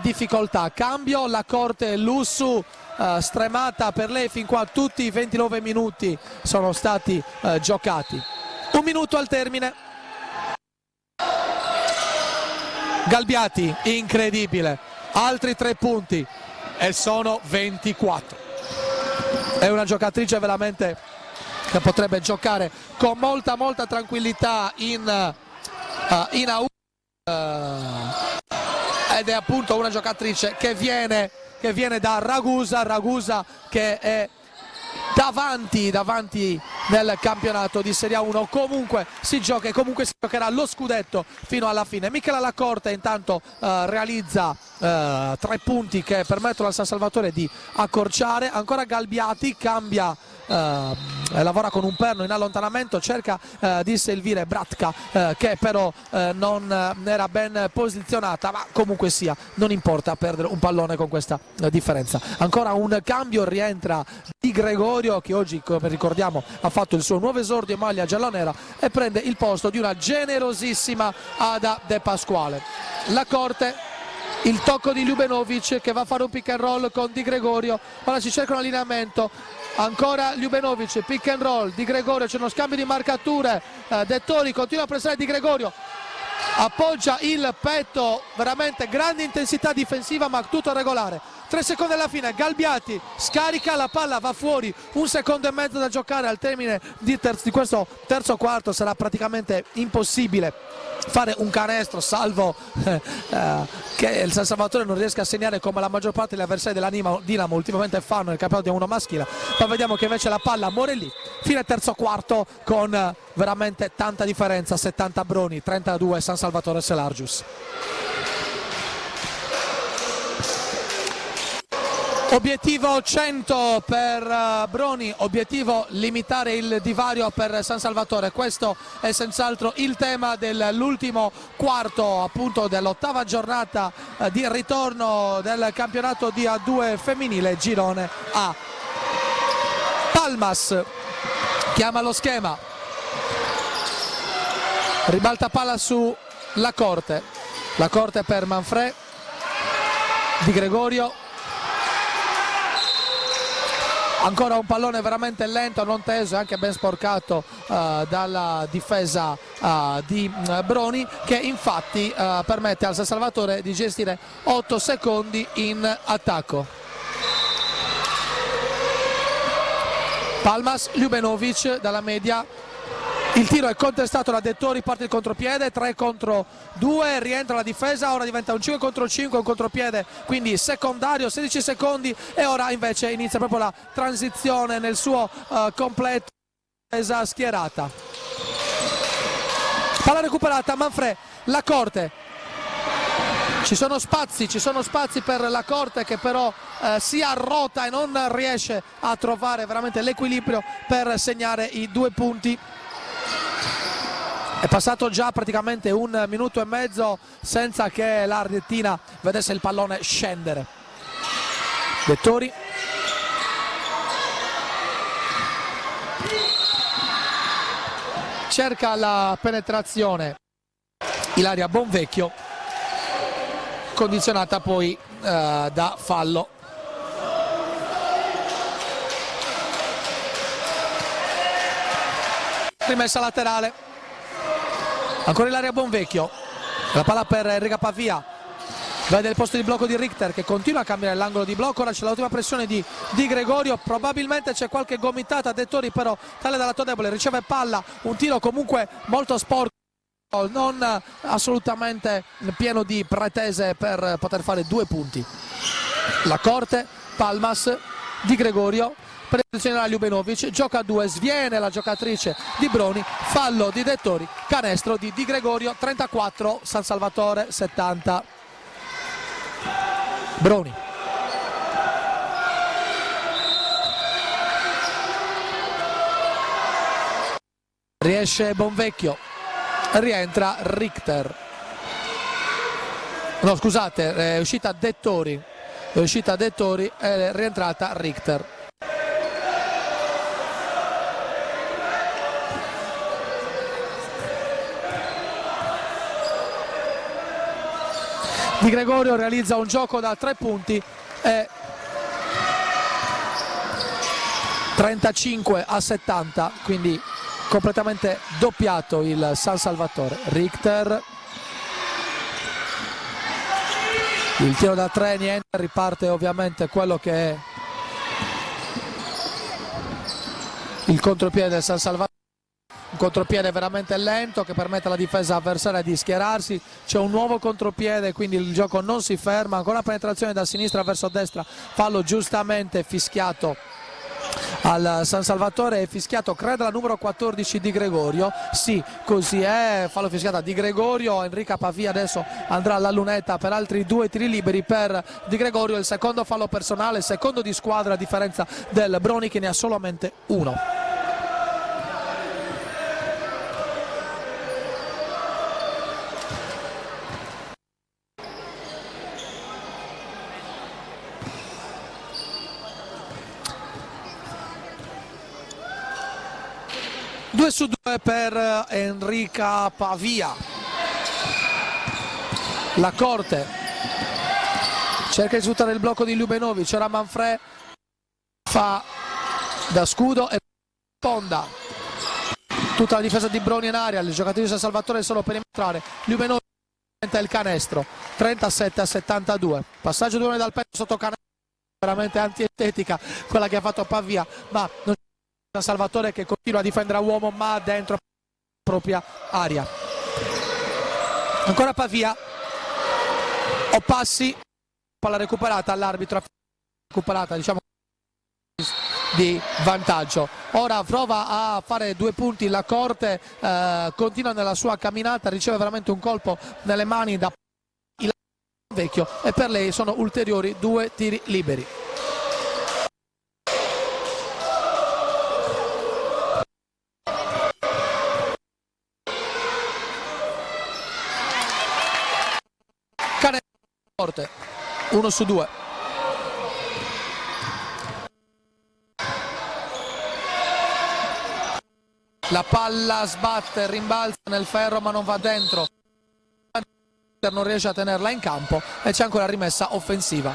difficoltà. Cambio, la corte Lussu, stremata per lei fin qua, tutti i 29 minuti sono stati giocati. 1 minuto al termine. Galbiati, incredibile, altri 3 punti e sono 24. È una giocatrice veramente che potrebbe giocare con molta tranquillità in A1 ed è appunto una giocatrice che viene da Ragusa che è davanti nel campionato di Serie A1. Comunque si giocherà lo scudetto fino alla fine. Michela Lacorte intanto realizza 3 punti che permettono al San Salvatore di accorciare. Ancora Galbiati cambia, lavora con un perno in allontanamento, cerca di servire Bratka che però non era ben posizionata, ma comunque sia non importa perdere un pallone con questa differenza. Ancora un cambio, rientra Di Gregorio che oggi, come ricordiamo, ha fatto il suo nuovo esordio in maglia giallonera e prende il posto di una generosissima Ada De Pasquale. La corte, il tocco di Ljubenovic che va a fare un pick and roll con Di Gregorio, ora si cerca un allineamento, ancora Ljubenovic, pick and roll, Di Gregorio, c'è uno scambio di marcature, Dettori continua a pressare Di Gregorio, appoggia il petto, veramente grande intensità difensiva ma tutto regolare. 3 secondi alla fine, Galbiati scarica, la palla va fuori, 1 secondo e mezzo da giocare al termine di questo terzo quarto. Sarà praticamente impossibile fare un canestro, salvo che il San Salvatore non riesca a segnare come la maggior parte degli avversari della Dinamo ultimamente fanno nel campionato di uno maschile. Ma vediamo che invece la palla muore lì, fine terzo quarto, con veramente tanta differenza, 70 Broni, 32 San Salvatore Selargius. Obiettivo 100 per Broni, obiettivo limitare il divario per San Salvatore. Questo è senz'altro il tema dell'ultimo quarto, appunto dell'ottava giornata di ritorno del campionato di A2 femminile girone A. Palmas chiama lo schema, ribalta palla su La Corte per Manfred, Di Gregorio. Ancora un pallone veramente lento, non teso e anche ben sporcato dalla difesa di Broni, che infatti permette al San Salvatore di gestire 8 secondi in attacco. Palmas, Ljubenovic dalla media. Il tiro è contestato da Dettori, parte il contropiede, 3 contro 2, rientra la difesa, ora diventa un 5 contro 5, un contropiede quindi secondario, 16 secondi e ora invece inizia proprio la transizione nel suo completo, difesa schierata. Palla recuperata, Manfred, La Corte. Ci sono spazi per La Corte, che però si arrota e non riesce a trovare veramente l'equilibrio per segnare i 2 punti. È passato già praticamente 1 minuto e mezzo senza che l'Argentina vedesse il pallone scendere. Dettori. Cerca la penetrazione Ilaria Bonvecchio, condizionata poi da fallo. Rimessa laterale. Ancora Ilaria Bonvecchio, la palla per Enrica Pavia, vede il posto di blocco di Richter che continua a cambiare l'angolo di blocco. Ora c'è l'ultima pressione di Gregorio, probabilmente c'è qualche gomitata a Dettori, però tale dalla tua debole, riceve palla, un tiro comunque molto sporco, non assolutamente pieno di pretese per poter fare 2 punti. La Corte, Palmas, Di Gregorio, posizione Ljubenovic, gioca a 2, sviene la giocatrice di Broni, fallo di Dettori, canestro di Gregorio, 34 San Salvatore 70 Broni. Riesce Bonvecchio, rientra Richter, no scusate, è uscita Dettori, è rientrata Richter. Di Gregorio realizza un gioco da 3 punti e 35 a 70, quindi completamente doppiato il San Salvatore. Richter, il tiro da 3 niente, riparte ovviamente quello che è il contropiede del San Salvatore. Un contropiede veramente lento che permette alla difesa avversaria di schierarsi, c'è un nuovo contropiede, quindi il gioco non si ferma. Ancora penetrazione da sinistra verso destra, fallo giustamente fischiato al San Salvatore, è fischiato credo la numero 14 Di Gregorio, sì così è, fallo fischiato a Di Gregorio. Enrica Pavia adesso andrà alla lunetta per altri 2 tiri liberi per Di Gregorio, il secondo fallo personale, il secondo di squadra a differenza del Broni che ne ha solamente 1. Due su 2 per Enrica Pavia. La Corte cerca di sfruttare il blocco di Ljubenovic, ora Manfred fa da scudo e sponda. tutta la difesa di Broni in aria, il giocatore di San Salvatore solo per perimetrare, Lumenosi il canestro, 37-72, passaggio 2 dal petto sotto canestro, veramente antiestetica quella che ha fatto Pavia, ma non c'è San Salvatore che continua a difendere a uomo ma dentro la propria area. Ancora Pavia, o passi, palla recuperata all'arbitro, recuperata diciamo di vantaggio. Ora prova a fare 2 punti la Corte, continua nella sua camminata, riceve veramente un colpo nelle mani da il Vecchio e per lei sono ulteriori 2 tiri liberi. Corte 1 su 2. La palla sbatte, rimbalza nel ferro ma non va dentro, non riesce a tenerla in campo e c'è ancora rimessa offensiva.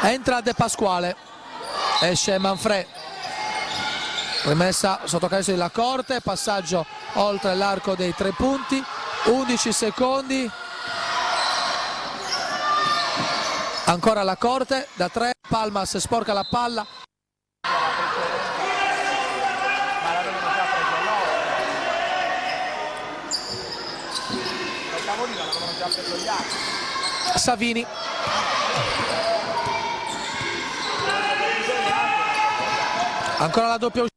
Entra De Pasquale, esce Manfred, rimessa sotto canestro della Corte, passaggio oltre l'arco dei 3 punti, 11 secondi. Ancora la Corte, da 3, Palmas sporca la palla. Savini. Ancora la doppia uscita.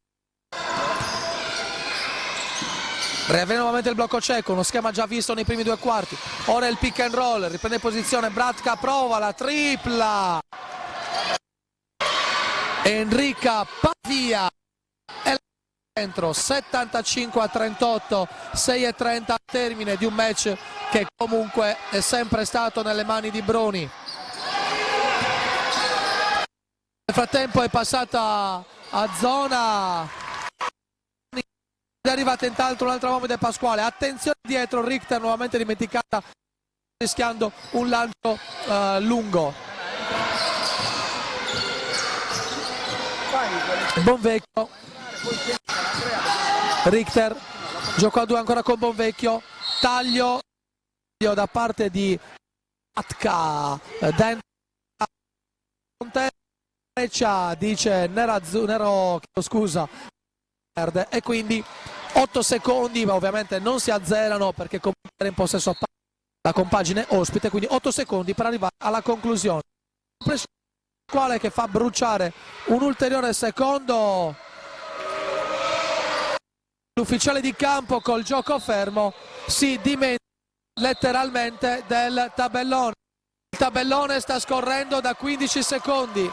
Riavviene nuovamente il blocco cieco, uno schema già visto nei primi 2 quarti. Ora il pick and roll, riprende posizione Bratka, prova la tripla. Enrica Pavia e dentro, 75-38, 6:30 al termine di un match che comunque è sempre stato nelle mani di Broni. Nel frattempo è passata a zona. Arriva a tentare un altro uomo di Pasquale, attenzione dietro, Richter nuovamente dimenticata, rischiando un lancio lungo. Bonvecchio, Richter, gioco a 2 ancora con Bonvecchio, taglio da parte di Atka, dentro Breccia, dice Nero, scusa, e quindi 8 secondi, ma ovviamente non si azzerano perché comunque era in possesso la compagine ospite, quindi 8 secondi per arrivare alla conclusione. Quale che fa bruciare un ulteriore secondo. L'ufficiale di campo col gioco fermo si dimentica letteralmente del tabellone. Il tabellone sta scorrendo da 15 secondi.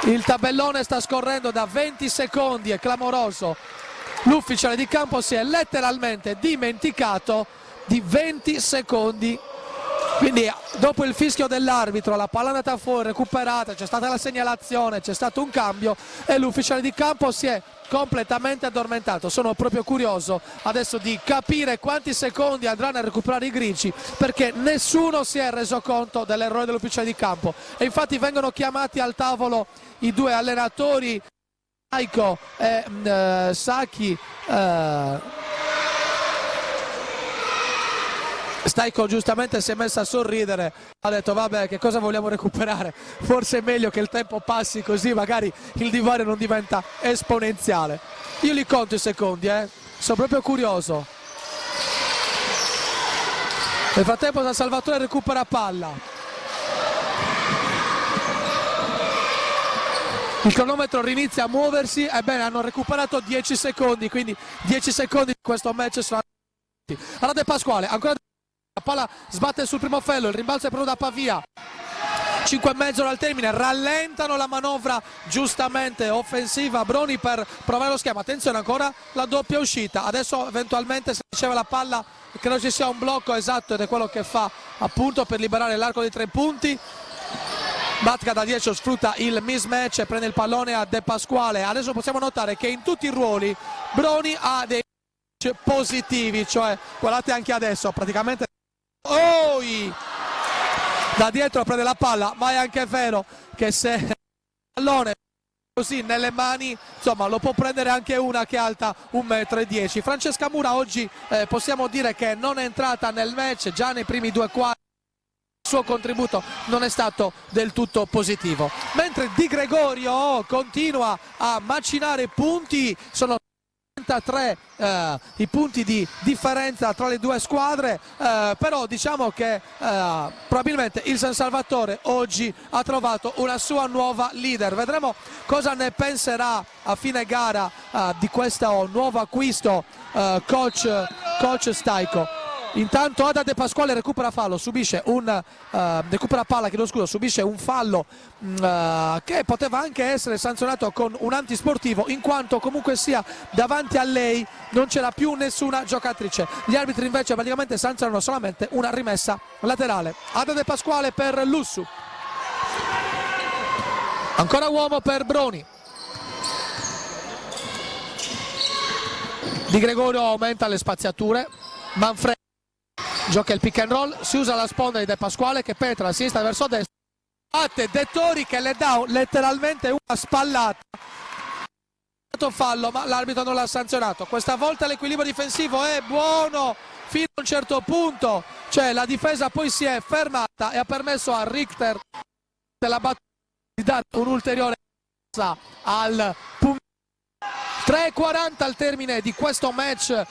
Il tabellone sta scorrendo da 20 secondi, è clamoroso. L'ufficiale di campo si è letteralmente dimenticato di 20 secondi. Quindi dopo il fischio dell'arbitro la palla è andata fuori, recuperata, c'è stata la segnalazione, c'è stato un cambio e l'ufficiale di campo si è completamente addormentato. Sono proprio curioso adesso di capire quanti secondi andranno a recuperare i grigi, perché nessuno si è reso conto dell'errore dell'ufficiale di campo e infatti vengono chiamati al tavolo i 2 allenatori Aiko e Saki. Staiko giustamente si è messo a sorridere, ha detto vabbè, che cosa vogliamo recuperare, forse è meglio che il tempo passi così magari il divario non diventa esponenziale. Io li conto i secondi, sono proprio curioso. Nel frattempo San Salvatore recupera palla, il cronometro rinizia a muoversi, ebbene hanno recuperato 10 secondi, quindi 10 secondi di questo match sono andati. Allora De Pasquale, ancora la palla sbatte sul primo fello, il rimbalzo è pronto da Pavia, 5,5 al termine, rallentano la manovra giustamente offensiva Broni per provare lo schema. Attenzione, ancora la doppia uscita, adesso eventualmente se riceve la palla credo ci sia un blocco esatto ed è quello che fa appunto per liberare l'arco dei 3 punti. Batka da 10 sfrutta il mismatch e prende il pallone a De Pasquale. Adesso possiamo notare che in tutti i ruoli Broni ha dei positivi, cioè guardate anche adesso praticamente da dietro prende la palla, ma è anche vero che se pallone così nelle mani, insomma lo può prendere anche una che è alta 1,10 m. Francesca Mura oggi possiamo dire che non è entrata nel match già nei primi due quarti. Il suo contributo non è stato del tutto positivo, mentre Di Gregorio continua a macinare punti. Sono 33 i punti di differenza tra le due squadre, però diciamo che probabilmente il San Salvatore oggi ha trovato una sua nuova leader. Vedremo cosa ne penserà a fine gara di questo nuovo acquisto coach Staiko. Intanto Ada De Pasquale recupera fallo, recupera palla, subisce un fallo che poteva anche essere sanzionato con un antisportivo, in quanto comunque sia davanti a lei non c'era più nessuna giocatrice. Gli arbitri invece praticamente sanzionano solamente una rimessa laterale. Ada De Pasquale per Lussu, ancora uomo per Broni. Di Gregorio aumenta le spaziature, Manfredi gioca il pick and roll, si usa la sponda di De Pasquale che penetra da sinistra verso destra, batte Dettori che le dà letteralmente una spallata. Fallo, ma l'arbitro non l'ha sanzionato. Questa volta l'equilibrio difensivo è buono fino a un certo punto, cioè la difesa poi si è fermata e ha permesso a Richter della battuta di dare un'ulteriore al punto. 3:40 al termine di questo match.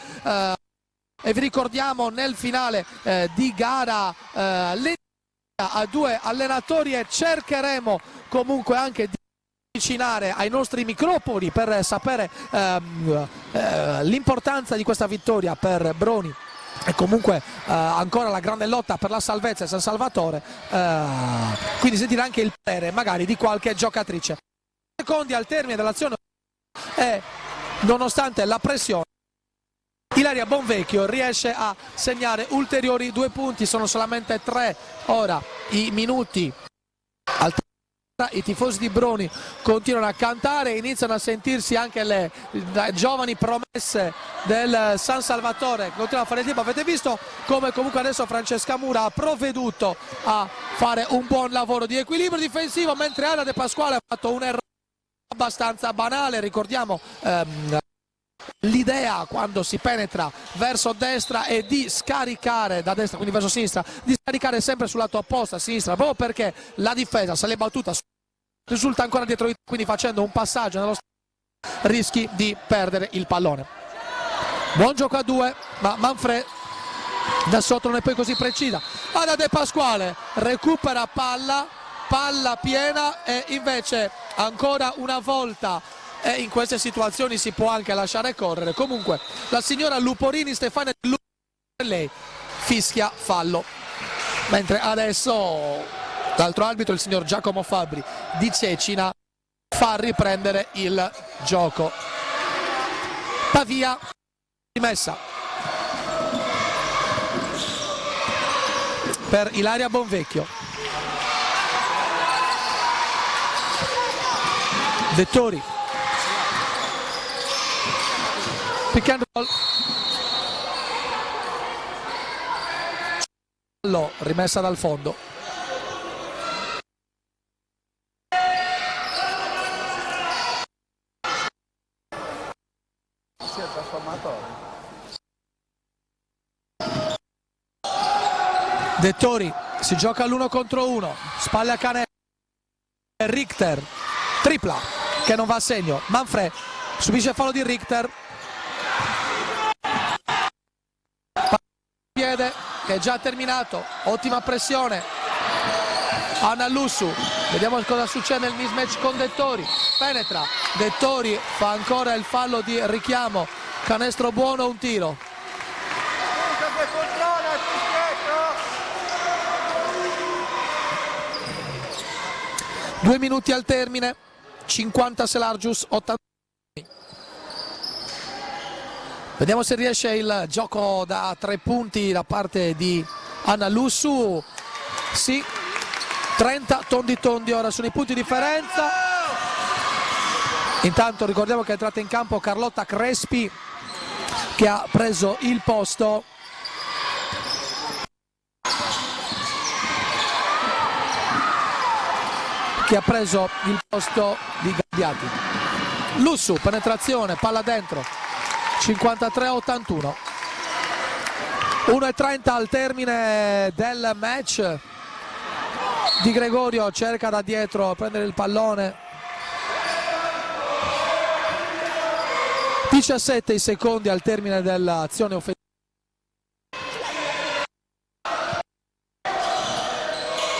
E vi ricordiamo nel finale di gara a due allenatori e cercheremo comunque anche di avvicinare ai nostri microfoni per sapere l'importanza di questa vittoria per Broni e comunque ancora la grande lotta per la salvezza di San Salvatore, quindi sentire anche il parere magari di qualche giocatrice. Secondi al termine dell'azione e nonostante la pressione Ilaria Bonvecchio riesce a segnare ulteriori 2 punti. Sono solamente 3 ora i minuti. I tifosi di Broni continuano a cantare, iniziano a sentirsi anche le giovani promesse del San Salvatore, continuano a fare il tempo. Avete visto come comunque adesso Francesca Mura ha provveduto a fare un buon lavoro di equilibrio difensivo, mentre Ada De Pasquale ha fatto un errore abbastanza banale. Ricordiamo l'idea quando si penetra verso destra è di scaricare da destra, quindi verso sinistra, di scaricare sempre sul lato opposto a sinistra, proprio perché la difesa se l'è battuta risulta ancora dietro di te, quindi facendo un passaggio nello rischi di perdere il pallone. Buon gioco a 2, ma Manfredi da sotto non è poi così precisa. Ada De Pasquale recupera palla piena e invece ancora una volta e in queste situazioni si può anche lasciare correre. Comunque la signora Luporini Stefania, lei fischia fallo, mentre adesso l'altro arbitro, il signor Giacomo Fabbri di Cecina, fa riprendere il gioco. Pavia rimessa per Ilaria Bonvecchio. Dettori, pick and roll, rimessa dal fondo. Dettori si gioca all'1 contro 1, spalle a Canè, Richter tripla che non va a segno. Manfredi subisce il fallo di Richter, piede che è già terminato, ottima pressione. Anna Lussu, vediamo cosa succede nel mismatch con Dettori, penetra, Dettori fa ancora il fallo di richiamo, canestro buono, un tiro. 2 minuti al termine, 50 Selargius, 80. Vediamo se riesce il gioco da 3 punti da parte di Anna Lussu. Sì, 30 tondi ora sono i punti di differenza. Intanto ricordiamo che è entrata in campo Carlotta Crespi, che ha preso il posto che ha preso il posto di Gabbiati. Lussu, penetrazione, palla dentro, 53-81. 1:30 al termine del match. Di Gregorio cerca da dietro a prendere il pallone. 17 i secondi al termine dell'azione offensiva.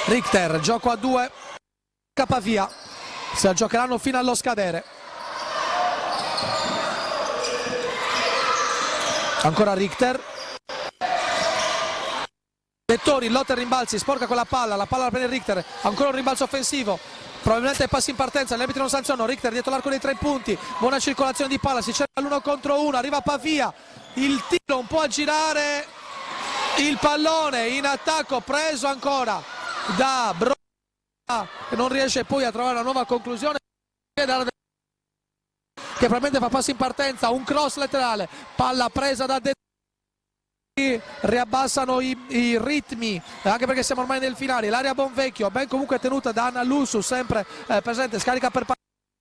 Richter, gioco a 2, scappa via, se la giocheranno fino allo scadere. Ancora Richter. Dettori, lotta e rimbalzi, sporca con la palla la prende Richter, ancora un rimbalzo offensivo, probabilmente passi in partenza, gli arbitri non sanzionano. Richter dietro l'arco dei 3 punti, buona circolazione di palla, si cerca l'1 contro 1, arriva Pavia, il tiro un po' a girare, il pallone in attacco preso ancora da Brona, che non riesce poi a trovare una nuova conclusione, che probabilmente fa passi in partenza, un cross laterale, palla presa da Dettori. Riabbassano i ritmi, anche perché siamo ormai nel finale. L'area Bonvecchio ben comunque tenuta da Anna Lussu, sempre presente, scarica per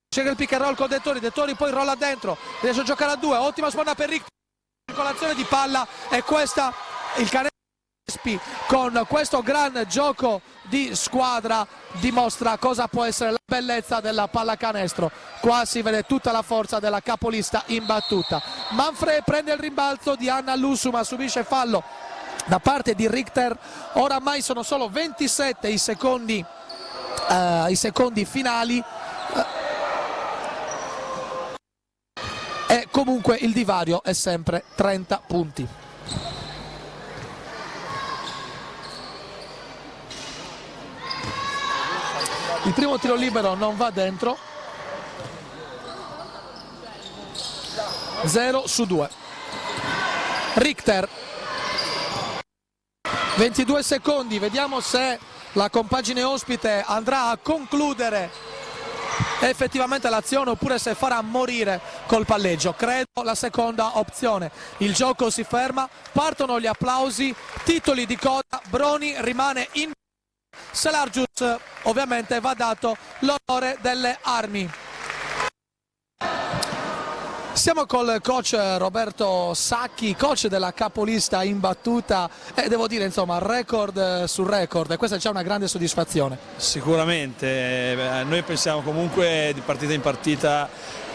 c'è il pick and roll con Dettori poi rolla dentro, riesce a giocare a 2, ottima sponda per Rick, circolazione di palla, e questa il Canestro con questo gran gioco di squadra dimostra cosa può essere la bellezza della pallacanestro. Qua si vede tutta la forza della capolista imbattuta. Manfred prende il rimbalzo di Anna Lussu, ma subisce fallo da parte di Richter. Oramai sono solo 27 i secondi finali, e comunque il divario è sempre 30 punti. Il primo tiro libero non va dentro, 0-2. Richter, 22 secondi, vediamo se la compagine ospite andrà a concludere effettivamente l'azione oppure se farà morire col palleggio. Credo la seconda opzione. Il gioco si ferma, partono gli applausi, titoli di coda, Broni rimane in. Selargius ovviamente va dato l'onore delle armi. Siamo col coach Roberto Sacchi, coach della capolista imbattuta, e devo dire insomma record su record, e questa è già una grande soddisfazione. Sicuramente, noi pensiamo comunque di partita in partita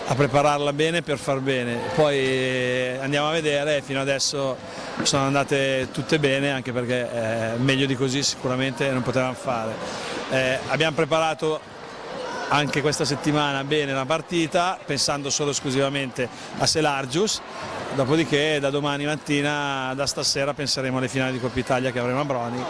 a prepararla bene per far bene, poi andiamo a vedere, fino adesso sono andate tutte bene, anche perché meglio di così sicuramente non potevamo fare. Abbiamo preparato anche questa settimana bene la partita, pensando solo esclusivamente a Selargius, dopodiché da domani mattina, da stasera, penseremo alle finali di Coppa Italia che avremo a Broni,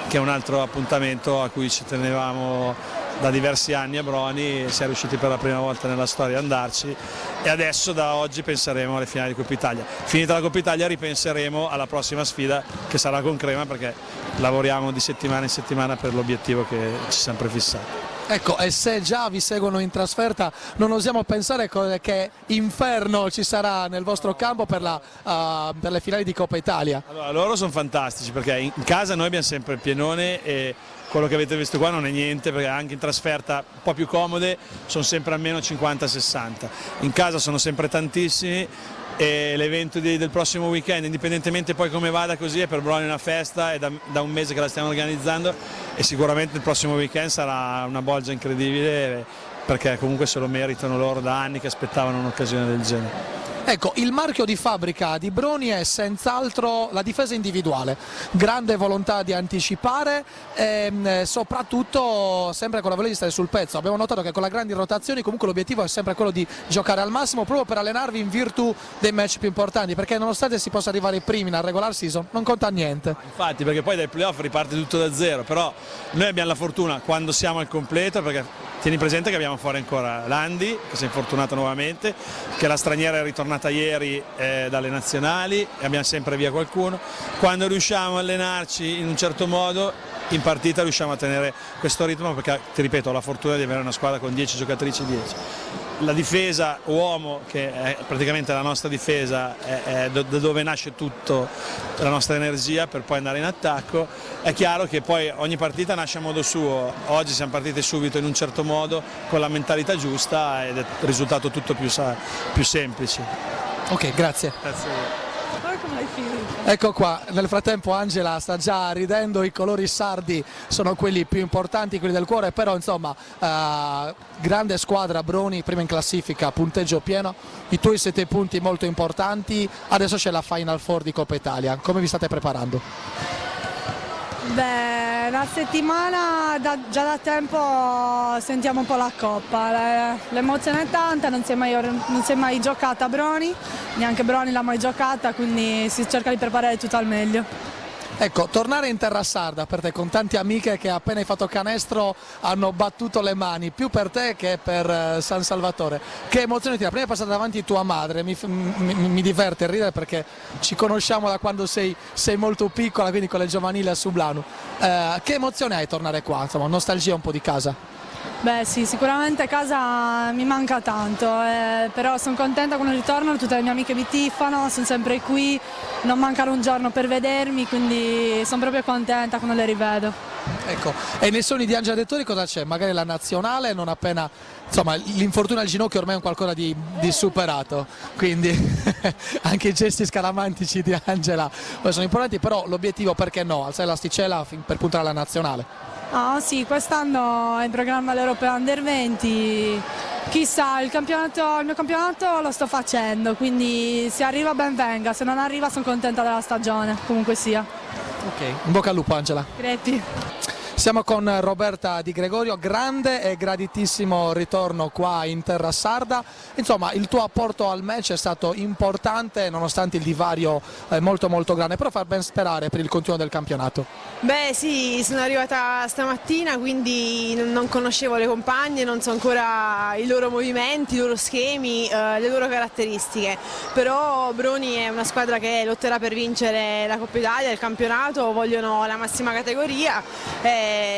che è un altro appuntamento a cui ci tenevamo da diversi anni a Broni. Si è riusciti per la prima volta nella storia ad andarci, e adesso da oggi penseremo alle finali di Coppa Italia. Finita la Coppa Italia ripenseremo alla prossima sfida, che sarà con Crema, perché lavoriamo di settimana in settimana per l'obiettivo che ci siamo prefissati. Ecco, e se già vi seguono in trasferta, non osiamo pensare che inferno ci sarà nel vostro campo per le finali di Coppa Italia. Allora, loro sono fantastici, perché in casa noi abbiamo sempre il pienone, e quello che avete visto qua non è niente, perché anche in trasferta un po' più comode sono sempre almeno 50-60. In casa sono sempre tantissimi, e l'evento del prossimo weekend, indipendentemente poi come vada, così è per Broni una festa, è da un mese che la stiamo organizzando, e sicuramente il prossimo weekend sarà una bolgia incredibile, perché comunque se lo meritano loro, da anni che aspettavano un'occasione del genere. Ecco, il marchio di fabbrica di Broni è senz'altro la difesa individuale, grande volontà di anticipare e soprattutto sempre con la voglia di stare sul pezzo. Abbiamo notato che con le grandi rotazioni comunque l'obiettivo è sempre quello di giocare al massimo, proprio per allenarvi in virtù dei match più importanti, perché nonostante si possa arrivare i primi nel regular season non conta niente. Infatti, perché poi dai playoff riparte tutto da zero, però noi abbiamo la fortuna quando siamo al completo, perché tieni presente che abbiamo fuori ancora Landi, che si è infortunato nuovamente, che la straniera è ritornata ieri dalle nazionali, e abbiamo sempre via qualcuno. Quando riusciamo a allenarci in un certo modo, in partita riusciamo a tenere questo ritmo, perché ti ripeto, ho la fortuna di avere una squadra con 10 giocatrici 10. la difesa uomo, che è praticamente la nostra difesa, è da dove nasce tutto la nostra energia per poi andare in attacco. È chiaro che poi ogni partita nasce a modo suo, oggi siamo partiti subito in un certo modo con la mentalità giusta ed è risultato tutto più semplice. Ok, grazie. Grazie a voi. Ecco qua, nel frattempo Angela sta già ridendo, i colori sardi sono quelli più importanti, quelli del cuore, però insomma grande squadra Broni, prima in classifica, punteggio pieno, i tuoi 7 punti molto importanti, adesso c'è la Final Four di Coppa Italia, come vi state preparando? Beh, la settimana già da tempo sentiamo un po' la Coppa, l'emozione è tanta, non si è mai giocata a Broni, neanche Broni l'ha mai giocata, quindi si cerca di preparare tutto al meglio. Ecco, tornare in terra sarda per te con tante amiche che appena hai fatto canestro hanno battuto le mani, più per te che per San Salvatore. Che emozione ti dà? Prima è passata davanti tua madre, mi diverte ridere perché ci conosciamo da quando sei molto piccola, quindi con le giovanili a Sublanu. Che emozione hai tornare qua? Insomma, nostalgia un po' di casa? Beh sì, sicuramente casa mi manca tanto, però sono contenta quando ritorno, tutte le mie amiche mi tifano, sono sempre qui, non mancano un giorno per vedermi, quindi sono proprio contenta quando le rivedo. Ecco, e nei sogni di Angela Dettori cosa c'è? Magari la nazionale, non appena, insomma, l'infortunio al ginocchio ormai è un qualcosa di superato, quindi anche i gesti scaramantici di Angela sono importanti, però l'obiettivo perché no? Alzare l'asticella per puntare alla nazionale. Ah sì, quest'anno è in programma l'Europeo Under 20, chissà, il mio campionato lo sto facendo, quindi se arriva ben venga, se non arriva sono contenta della stagione, comunque sia. Ok, in bocca al lupo Angela. Crepi. Siamo con Roberta Di Gregorio, grande e graditissimo ritorno qua in terra sarda, insomma il tuo apporto al match è stato importante nonostante il divario molto grande, però fa ben sperare per il continuo del campionato. Beh sì, sono arrivata stamattina, quindi non conoscevo le compagne, non so ancora i loro movimenti, i loro schemi, le loro caratteristiche, però Broni è una squadra che lotterà per vincere la Coppa Italia, il campionato, vogliono la massima categoria.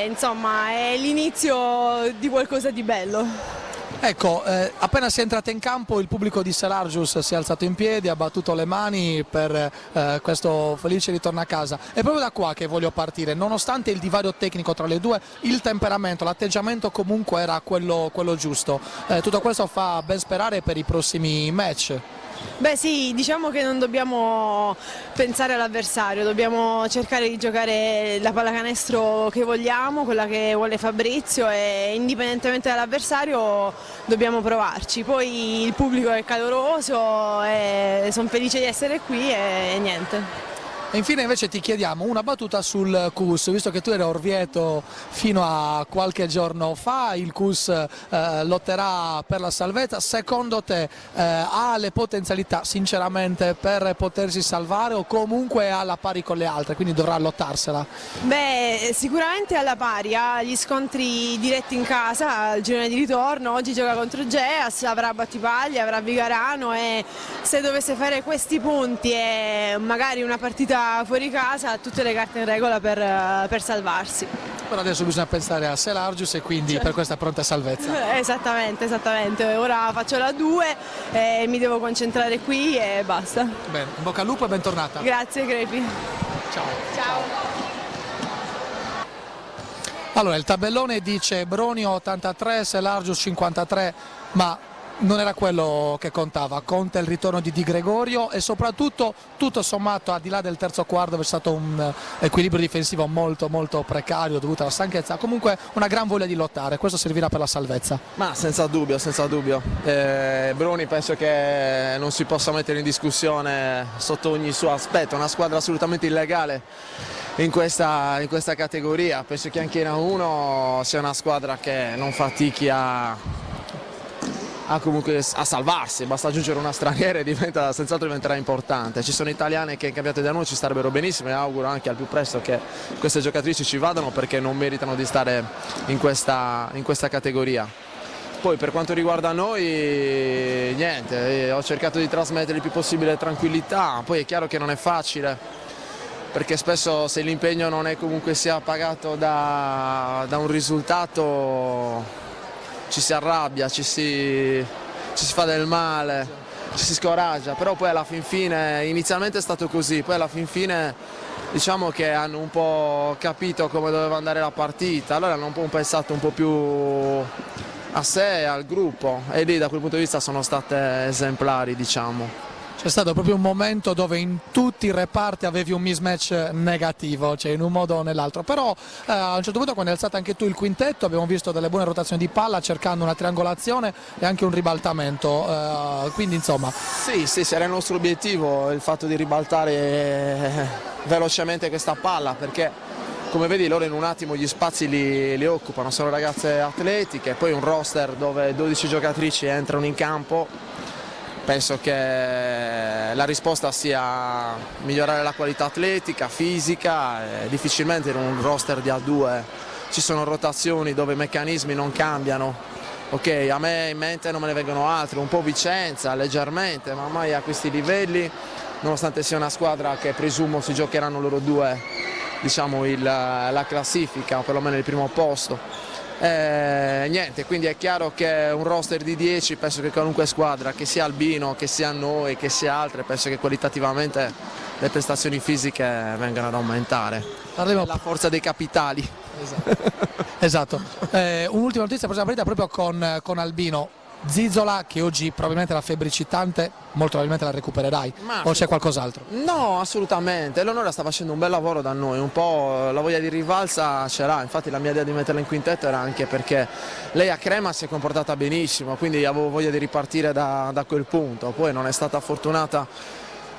Insomma è l'inizio di qualcosa di bello. Ecco, appena si è entrata in campo il pubblico di Selargius si è alzato in piedi, ha battuto le mani per questo felice ritorno a casa. È proprio da qua che voglio partire, nonostante il divario tecnico tra le due, il temperamento, l'atteggiamento comunque era quello giusto. Tutto questo fa ben sperare per i prossimi match. Beh sì, diciamo che non dobbiamo pensare all'avversario, dobbiamo cercare di giocare la pallacanestro che vogliamo, quella che vuole Fabrizio, e indipendentemente dall'avversario dobbiamo provarci. Poi il pubblico è caloroso e sono felice di essere qui e niente. E infine invece ti chiediamo una battuta sul CUS, visto che tu eri a Orvieto fino a qualche giorno fa, il CUS lotterà per la salvezza, secondo te ha le potenzialità sinceramente per potersi salvare o comunque è alla pari con le altre, quindi dovrà lottarsela? Beh, sicuramente alla pari, ha gli scontri diretti in casa, al girone di ritorno, oggi gioca contro Geas, avrà Battipaglia, avrà Vigarano e se dovesse fare questi punti e magari una partita fuori casa ha tutte le carte in regola per salvarsi. Però adesso bisogna pensare a Selargius e quindi per questa pronta salvezza. Esattamente, ora faccio la 2 e mi devo concentrare qui e basta. Bene, in bocca al lupo e bentornata. Grazie Crepi. Ciao. Ciao. Allora, il tabellone dice Broni 83, Selargius 53, ma non era quello che contava, conta il ritorno di Di Gregorio e soprattutto tutto sommato al di là del terzo quarto dove è stato un equilibrio difensivo molto precario dovuto alla stanchezza, comunque una gran voglia di lottare, questo servirà per la salvezza. Ma senza dubbio, senza dubbio. Broni penso che non si possa mettere in discussione sotto ogni suo aspetto, una squadra assolutamente illegale in questa categoria, penso che anche in A1 sia una squadra che non fatichi comunque a salvarsi, basta aggiungere una straniera e senz'altro diventerà importante. Ci sono italiane che in campionato da noi ci starebbero benissimo e auguro anche al più presto che queste giocatrici ci vadano perché non meritano di stare in questa categoria. Poi per quanto riguarda noi, niente, ho cercato di trasmettere il più possibile tranquillità, poi è chiaro che non è facile perché spesso se l'impegno non è comunque sia pagato da un risultato ci si arrabbia, ci si ci si fa del male, ci si scoraggia, però poi alla fin fine, inizialmente è stato così, poi alla fin fine diciamo che hanno un po' capito come doveva andare la partita, allora hanno un po' pensato un po' più a sé, al gruppo, e lì da quel punto di vista sono state esemplari, diciamo. C'è stato proprio un momento dove in tutti i reparti avevi un mismatch negativo, cioè in un modo o nell'altro, però a un certo punto quando hai alzato anche tu il quintetto abbiamo visto delle buone rotazioni di palla cercando una triangolazione e anche un ribaltamento, quindi insomma... Sì, era il nostro obiettivo, il fatto di ribaltare velocemente questa palla, perché come vedi loro in un attimo gli spazi li occupano, sono ragazze atletiche, poi un roster dove 12 giocatrici entrano in campo. Penso che la risposta sia migliorare la qualità atletica, fisica, e difficilmente in un roster di A2 ci sono rotazioni dove i meccanismi non cambiano. Ok, a me in mente non me ne vengono altri, un po' Vicenza leggermente, ma mai a questi livelli, nonostante sia una squadra che presumo si giocheranno loro due, diciamo, la classifica, o perlomeno il primo posto. Niente, quindi è chiaro che un roster di 10, penso che qualunque squadra, che sia Albino, che sia noi, che sia altre, penso che qualitativamente le prestazioni fisiche vengano ad aumentare. Parliamo La forza dei capitali. Esatto. Un'ultima notizia per la partita proprio con Albino. Zizola, che oggi probabilmente è la febbricitante, molto probabilmente la recupererai, o c'è qualcos'altro? No, assolutamente, Eleonora sta facendo un bel lavoro da noi, un po' la voglia di rivalsa ce l'ha, infatti la mia idea di metterla in quintetto era anche perché lei a Crema si è comportata benissimo, quindi avevo voglia di ripartire da quel punto, poi non è stata fortunata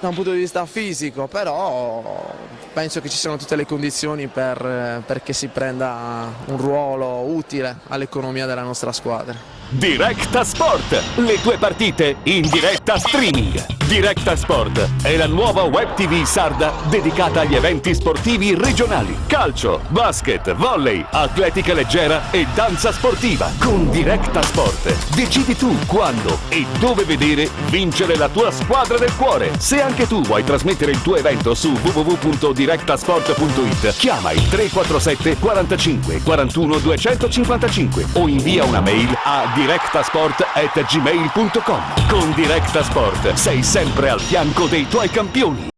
da un punto di vista fisico, però penso che ci siano tutte le condizioni perché si prenda un ruolo utile all'economia della nostra squadra. Directa Sport, le tue partite in diretta streaming. Directa Sport è la nuova web TV sarda dedicata agli eventi sportivi regionali. Calcio, basket, volley, atletica leggera e danza sportiva. Con Directa Sport decidi tu quando e dove vedere vincere la tua squadra del cuore. Se anche tu vuoi trasmettere il tuo evento su www.directasport.it, chiama il 347 45 41 255 o invia una mail a directasport@gmail.com. Con Directa Sport sei sempre al fianco dei tuoi campioni.